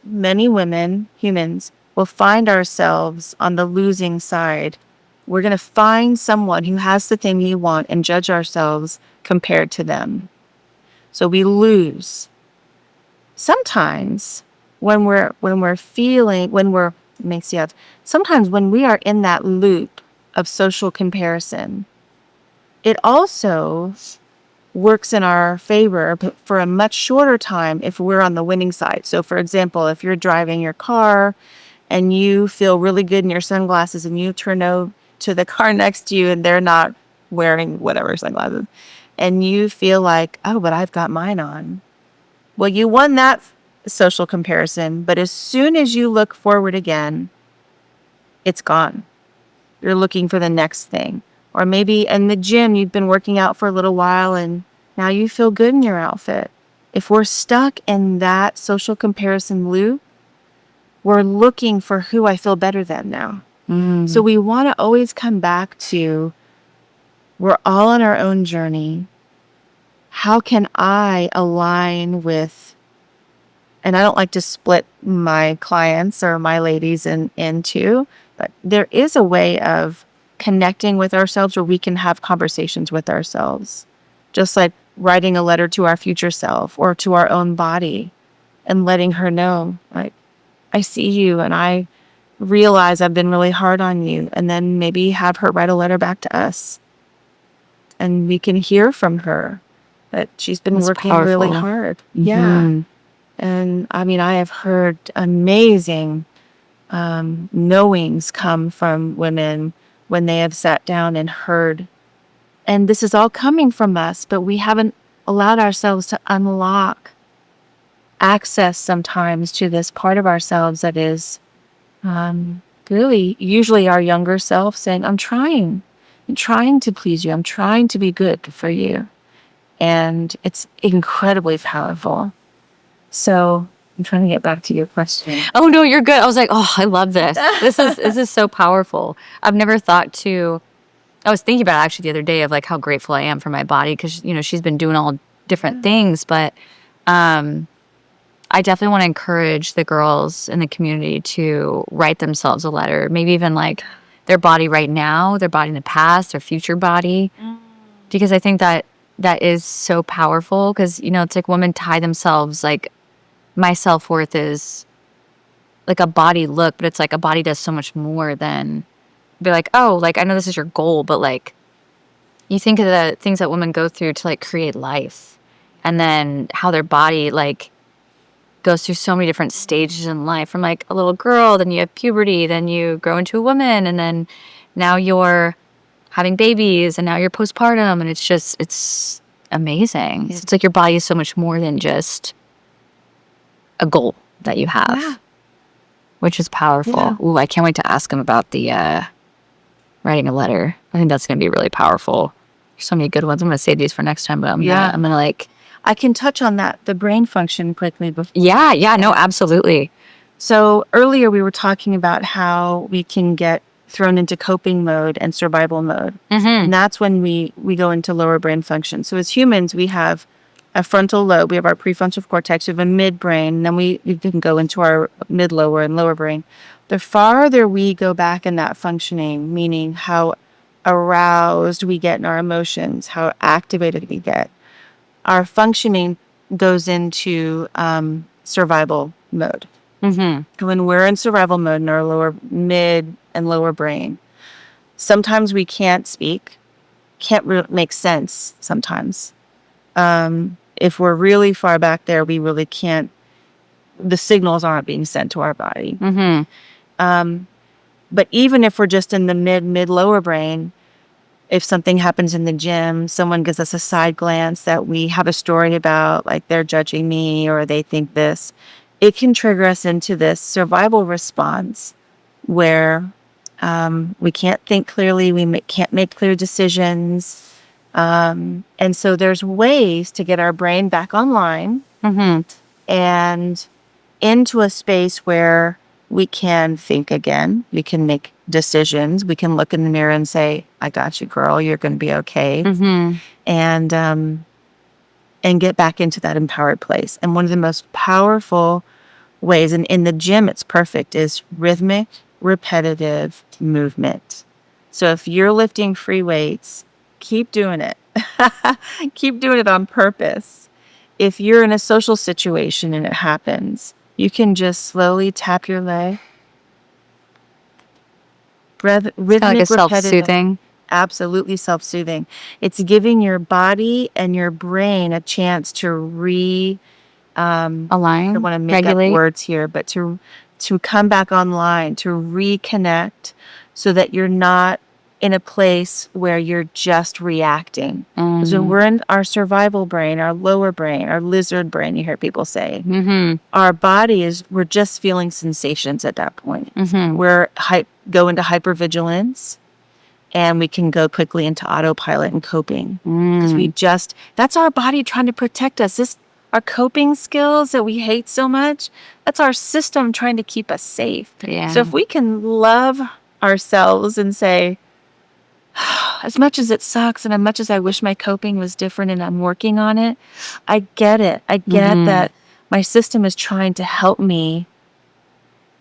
many women, humans, will find ourselves on the losing side We're going to find someone who has the thing we want and judge ourselves compared to them. So we lose. Sometimes sometimes when we are in that loop of social comparison, it also works in our favor, but for a much shorter time if we're on the winning side. So for example, if you're driving your car and you feel really good in your sunglasses and you turn over to the car next to you and they're not wearing whatever sunglasses, and you feel like, oh, but I've got mine on. Well, you won that social comparison, but as soon as you look forward again, it's gone. You're looking for the next thing. Or maybe in the gym, you've been working out for a little while and now you feel good in your outfit. If we're stuck in that social comparison loop, we're looking for who I feel better than now. So we want to always come back to, we're all on our own journey. How can I align with, and I don't like to split my clients or my ladies in two, but there is a way of connecting with ourselves where we can have conversations with ourselves. Just like writing a letter to our future self or to our own body and letting her know, like, I see you and I realize I've been really hard on you. And then maybe have her write a letter back to us. And we can hear from her that she's been working really hard. Yeah. And I mean, I have heard amazing knowings come from women when they have sat down and heard. And this is all coming from us, but we haven't allowed ourselves to unlock access sometimes to this part of ourselves that is really usually our younger self saying, I'm trying to please you. I'm trying to be good for you. And it's incredibly powerful. So I'm trying to get back to your question. Oh, no, you're good. I was like, oh, I love this. This is so powerful. I've never thought to, I was thinking about it actually the other day of like how grateful I am for my body because, you know, she's been doing all different things. But I definitely want to encourage the girls in the community to write themselves a letter, maybe even like their body right now, their body in the past, their future body. Because I think that is so powerful because, you know, it's like women tie themselves like, my self-worth is like a body look, but it's like a body does so much more than be like, oh, like I know this is your goal, but like you think of the things that women go through to like create life and then how their body like goes through so many different stages in life from like a little girl, then you have puberty, then you grow into a woman, and then now you're having babies and now you're postpartum, and it's amazing. Yeah. So it's like your body is so much more than just a goal that you have, which is powerful. Yeah. Ooh, I can't wait to ask him about the writing a letter. I think that's going to be really powerful. There's so many good ones. I'm going to save these for next time, but I'm going to like... I can touch on that, the brain function quickly. Before. Yeah, no, absolutely. So earlier we were talking about how we can get thrown into coping mode and survival mode. And that's when we go into lower brain function. So as humans, we have a frontal lobe, we have our prefrontal cortex, we have a midbrain, and then we can go into our mid-lower and lower brain. The farther we go back in that functioning, meaning how aroused we get in our emotions, how activated we get, our functioning goes into survival mode. When we're in survival mode in our lower mid and lower brain, sometimes we can't speak, can't make sense sometimes. If we're really far back there, we really can't, the signals aren't being sent to our body. But even if we're just in the mid-lower brain, if something happens in the gym, someone gives us a side glance that we have a story about, like they're judging me or they think this, it can trigger us into this survival response where we can't think clearly, can't make clear decisions. And so there's ways to get our brain back online and into a space where we can think again, we can make decisions, we can look in the mirror and say, I got you, girl, you're going to be okay. And get back into that empowered place. And one of the most powerful ways, and in the gym it's perfect, is rhythmic, repetitive movement. So if you're lifting free weights, keep doing it. Keep doing it on purpose. If you're in a social situation and it happens, you can just slowly tap your leg. Kind of like a Rhythmic, repetitive. self-soothing. Absolutely self-soothing. It's giving your body and your brain a chance to I Align, don't want to make regulate. up words here, but to come back online, to reconnect so that you're not in a place where you're just reacting. Because when we're in our survival brain, our lower brain, our lizard brain, you hear people say, our body we're just feeling sensations at that point. We're go into hypervigilance, and we can go quickly into autopilot and coping. Because that's our body trying to protect us. Our coping skills that we hate so much, that's our system trying to keep us safe. Yeah. So if we can love ourselves and say, as much as it sucks and as much as I wish my coping was different and I'm working on it, I get it. I get that my system is trying to help me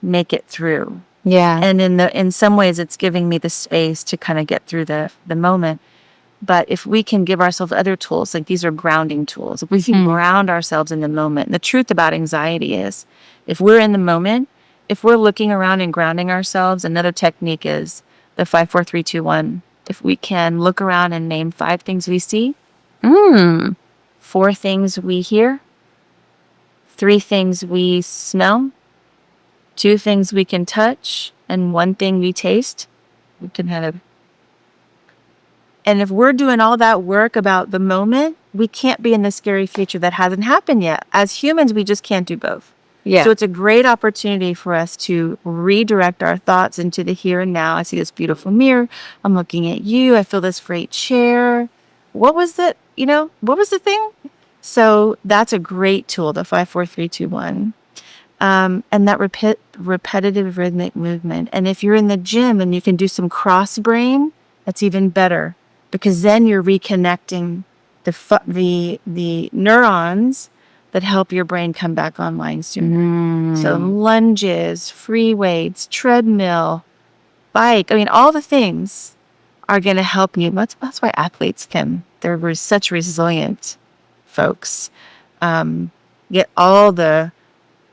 make it through. Yeah. And in some ways it's giving me the space to kind of get through the moment. But if we can give ourselves other tools, like these are grounding tools, if we can ground ourselves in the moment. The truth about anxiety is if we're in the moment, if we're looking around and grounding ourselves, another technique is the 5, 4, 3, 2, 1. If we can look around and name 5 things we see, 4 things we hear, 3 things we smell, 2 things we can touch, and 1 thing we taste, we can have. And if we're doing all that work about the moment, we can't be in the scary future that hasn't happened yet. As humans, we just can't do both. Yeah. So it's a great opportunity for us to redirect our thoughts into the here and now. I see this beautiful mirror. I'm looking at you. I feel this great chair. What was it? What was the thing? So that's a great tool, the 5, 4, 3, 2, 1. And that repetitive rhythmic movement. And if you're in the gym and you can do some cross brain, that's even better. Because then you're reconnecting the neurons that help your brain come back online sooner. So lunges, free weights, treadmill, bike. I mean, all the things are going to help you. That's why athletes they're such resilient folks. Get all the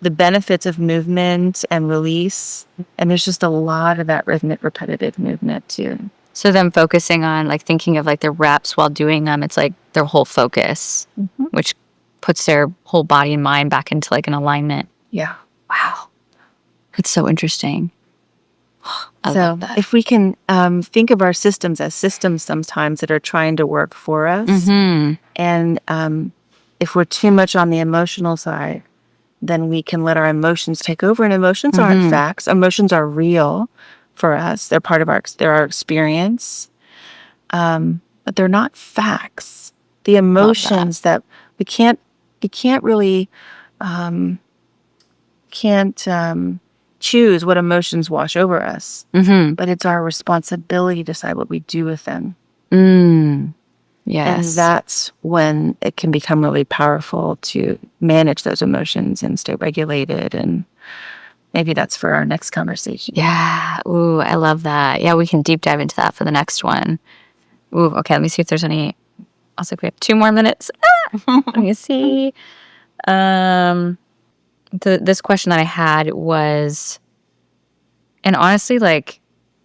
benefits of movement and release. And there's just a lot of that rhythmic, repetitive movement too. So them focusing on thinking of the reps while doing them, it's their whole focus, which puts their whole body and mind back into an alignment. Yeah. Wow. It's so interesting. I love that. If we can think of our systems as systems sometimes that are trying to work for us, and if we're too much on the emotional side, then we can let our emotions take over. And emotions aren't facts. Emotions are real for us. They're part of our experience, but they're not facts. The emotions that we can't really choose what emotions wash over us, but it's our responsibility to decide what we do with them. Yes. And that's when it can become really powerful to manage those emotions and stay regulated. And maybe that's for our next conversation. Yeah. Ooh, I love that. Yeah, we can deep dive into that for the next one. Ooh, okay. Let me see if there's any. Also, we have 2 more minutes. Let me see. This question that I had was, and honestly,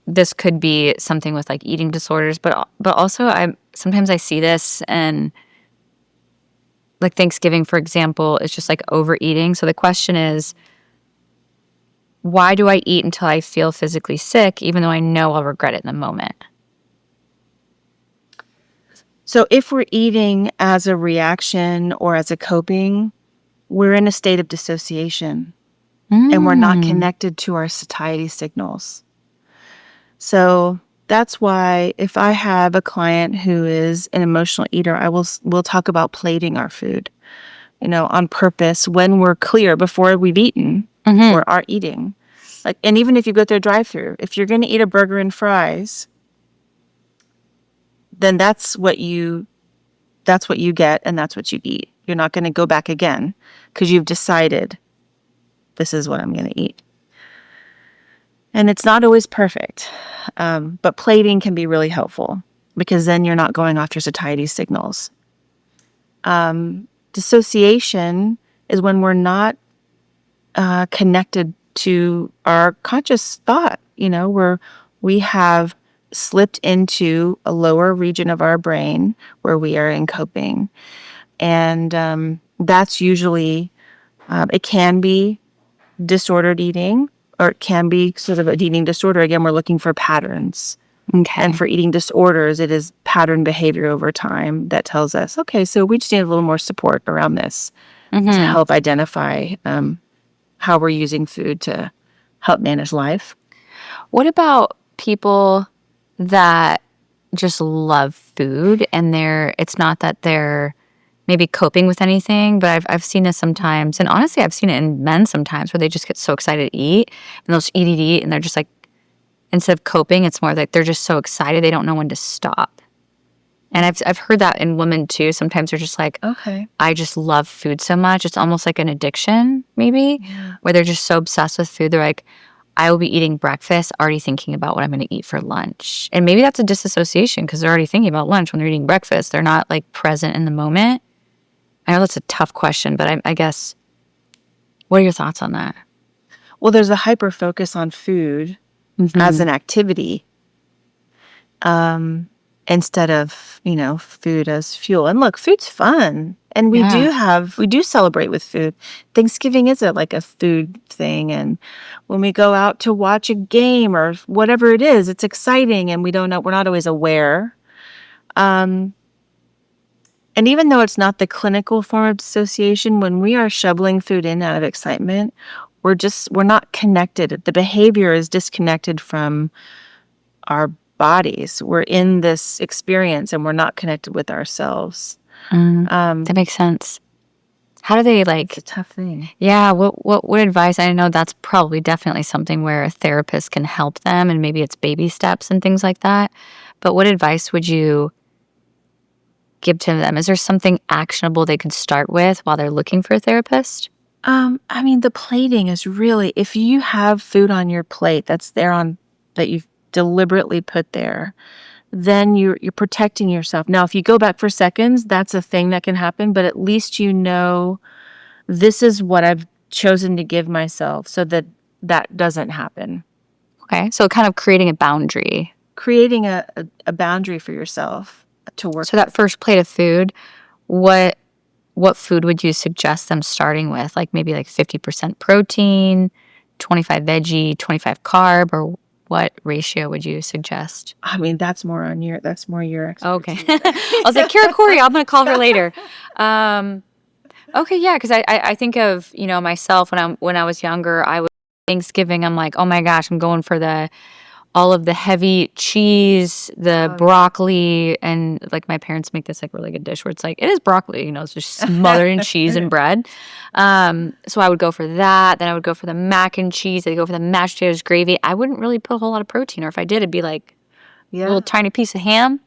this could be something with eating disorders, but also sometimes I see this and Thanksgiving, for example, is just overeating. So the question is, why do I eat until I feel physically sick, even though I know I'll regret it in the moment? So if we're eating as a reaction or as a coping, we're in a state of dissociation and we're not connected to our satiety signals. So that's why if I have a client who is an emotional eater, we'll talk about plating our food, on purpose when we're clear before we've eaten or are eating. And even if you go through a drive-through, if you're going to eat a burger and fries, then that's what you get and that's what you eat. You're not going to go back again because you've decided this is what I'm going to eat. And it's not always perfect, but plating can be really helpful because then you're not going off your satiety signals. Dissociation is when we're not connected to our conscious thought, where we have slipped into a lower region of our brain where we are in coping. And that's usually, it can be disordered eating, or it can be sort of an eating disorder. Again, we're looking for patterns. Okay. And for eating disorders, it is pattern behavior over time that tells us, okay, so we just need a little more support around this to help identify how we're using food to help manage life. What about people that just love food and it's not that they're maybe coping with anything, but I've seen this sometimes, and honestly I've seen it in men sometimes where they just get so excited to eat and they'll just eat and they're just like, instead of coping, it's more like they're just so excited they don't know when to stop. And I've heard that in women too. Sometimes they're just like, okay, I just love food so much. It's almost like an addiction, maybe, where they're just so obsessed with food. They're like, I will be eating breakfast, already thinking about what I'm going to eat for lunch. And maybe that's a disassociation because they're already thinking about lunch when they're eating breakfast. They're not like present in the moment. I know that's a tough question, but I guess, what are your thoughts on that? Well, there's a hyper focus on food as an activity. Instead of, food as fuel. And look, food's fun. And we do celebrate with food. Thanksgiving is like a food thing. And when we go out to watch a game or whatever it is, it's exciting and we're not always aware. And even though it's not the clinical form of dissociation, when we are shoveling food in out of excitement, we're not connected. The behavior is disconnected from our bodies. We're in this experience and we're not connected with ourselves. That makes sense. How do they It's a tough thing. Yeah, what advice? I know that's probably definitely something where a therapist can help them and maybe it's baby steps and things like that. But what advice would you give to them? Is there something actionable they could start with while they're looking for a therapist? The plating is really, if you have food on your plate that you've deliberately put there, then you're protecting yourself. Now, if you go back for seconds, that's a thing that can happen, but at least this is what I've chosen to give myself so that doesn't happen. Okay, so kind of creating a boundary. Creating a boundary for yourself to work. So that first plate of food, what food would you suggest them starting with? Like maybe like 50% protein, 25 veggie, 25 carb, or what ratio would you suggest? That's more your expertise. Okay. I was like, Kara Corey, I'm going to call her later. Okay, yeah, because I think of, myself when I was younger, Thanksgiving, I'm like, oh my gosh, I'm going for all of the heavy cheese, broccoli, and like my parents make this like really good dish where it's like, it is broccoli, it's just smothered in cheese and bread. So I would go for that. Then I would go for the mac and cheese. I'd go for the mashed potatoes gravy. I wouldn't really put a whole lot of protein, or if I did, it'd be like a little tiny piece of ham.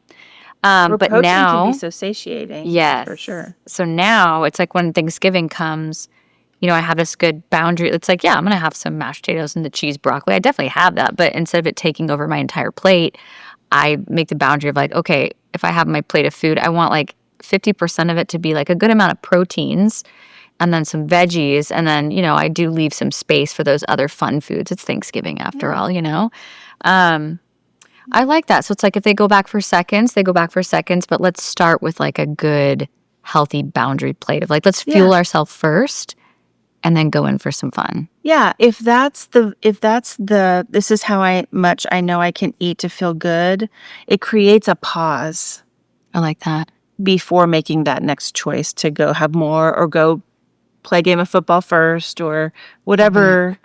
But protein now can be so satiating. Yes, for sure. So now it's like when Thanksgiving comes, I have this good boundary. It's like, yeah, I'm going to have some mashed potatoes and the cheese broccoli. I definitely have that. But instead of it taking over my entire plate, I make the boundary of like, okay, if I have my plate of food, I want like 50% of it to be like a good amount of proteins and then some veggies. And then, I do leave some space for those other fun foods. It's Thanksgiving after all, I like that. So it's like if they go back for seconds, they go back for seconds. But let's start with like a good, healthy boundary plate of like, let's fuel ourselves first. And then go in for some fun. Yeah, if that's this is how much I know I can eat to feel good, it creates a pause. I like that. Before making that next choice to go have more or go play a game of football first or whatever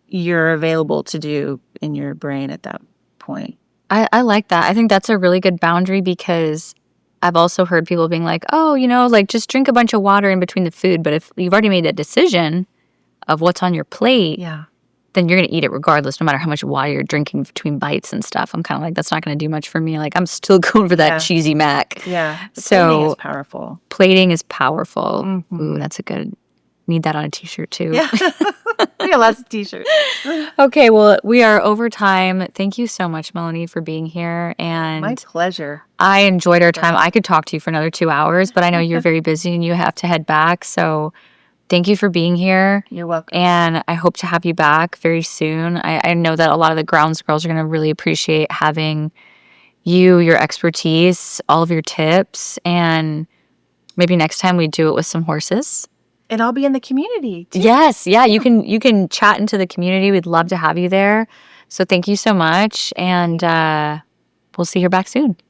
you're available to do in your brain at that point. I like that. I think that's a really good boundary because I've also heard people being like, oh, like just drink a bunch of water in between the food. But if you've already made that decision of what's on your plate, then you're going to eat it regardless, no matter how much water you're drinking between bites and stuff. I'm kind of like, that's not going to do much for me. Like, I'm still going for that cheesy mac. Yeah. Plating is powerful. Plating is powerful. Mm-hmm. Ooh, that's need that on a t-shirt too. Yeah. We got lots of t-shirts. Okay, well, we are over time. Thank you so much, Melanie, for being here. And My pleasure. I enjoyed our time. I could talk to you for another 2 hours, but I know you're very busy and you have to head back. So thank you for being here. You're welcome. And I hope to have you back very soon. I know that a lot of the grounds girls are going to really appreciate having you, your expertise, all of your tips, and maybe next time we do it with some horses. And I'll be in the community too. Yes, yeah, you can chat into the community. We'd love to have you there. So thank you so much, and we'll see you back soon.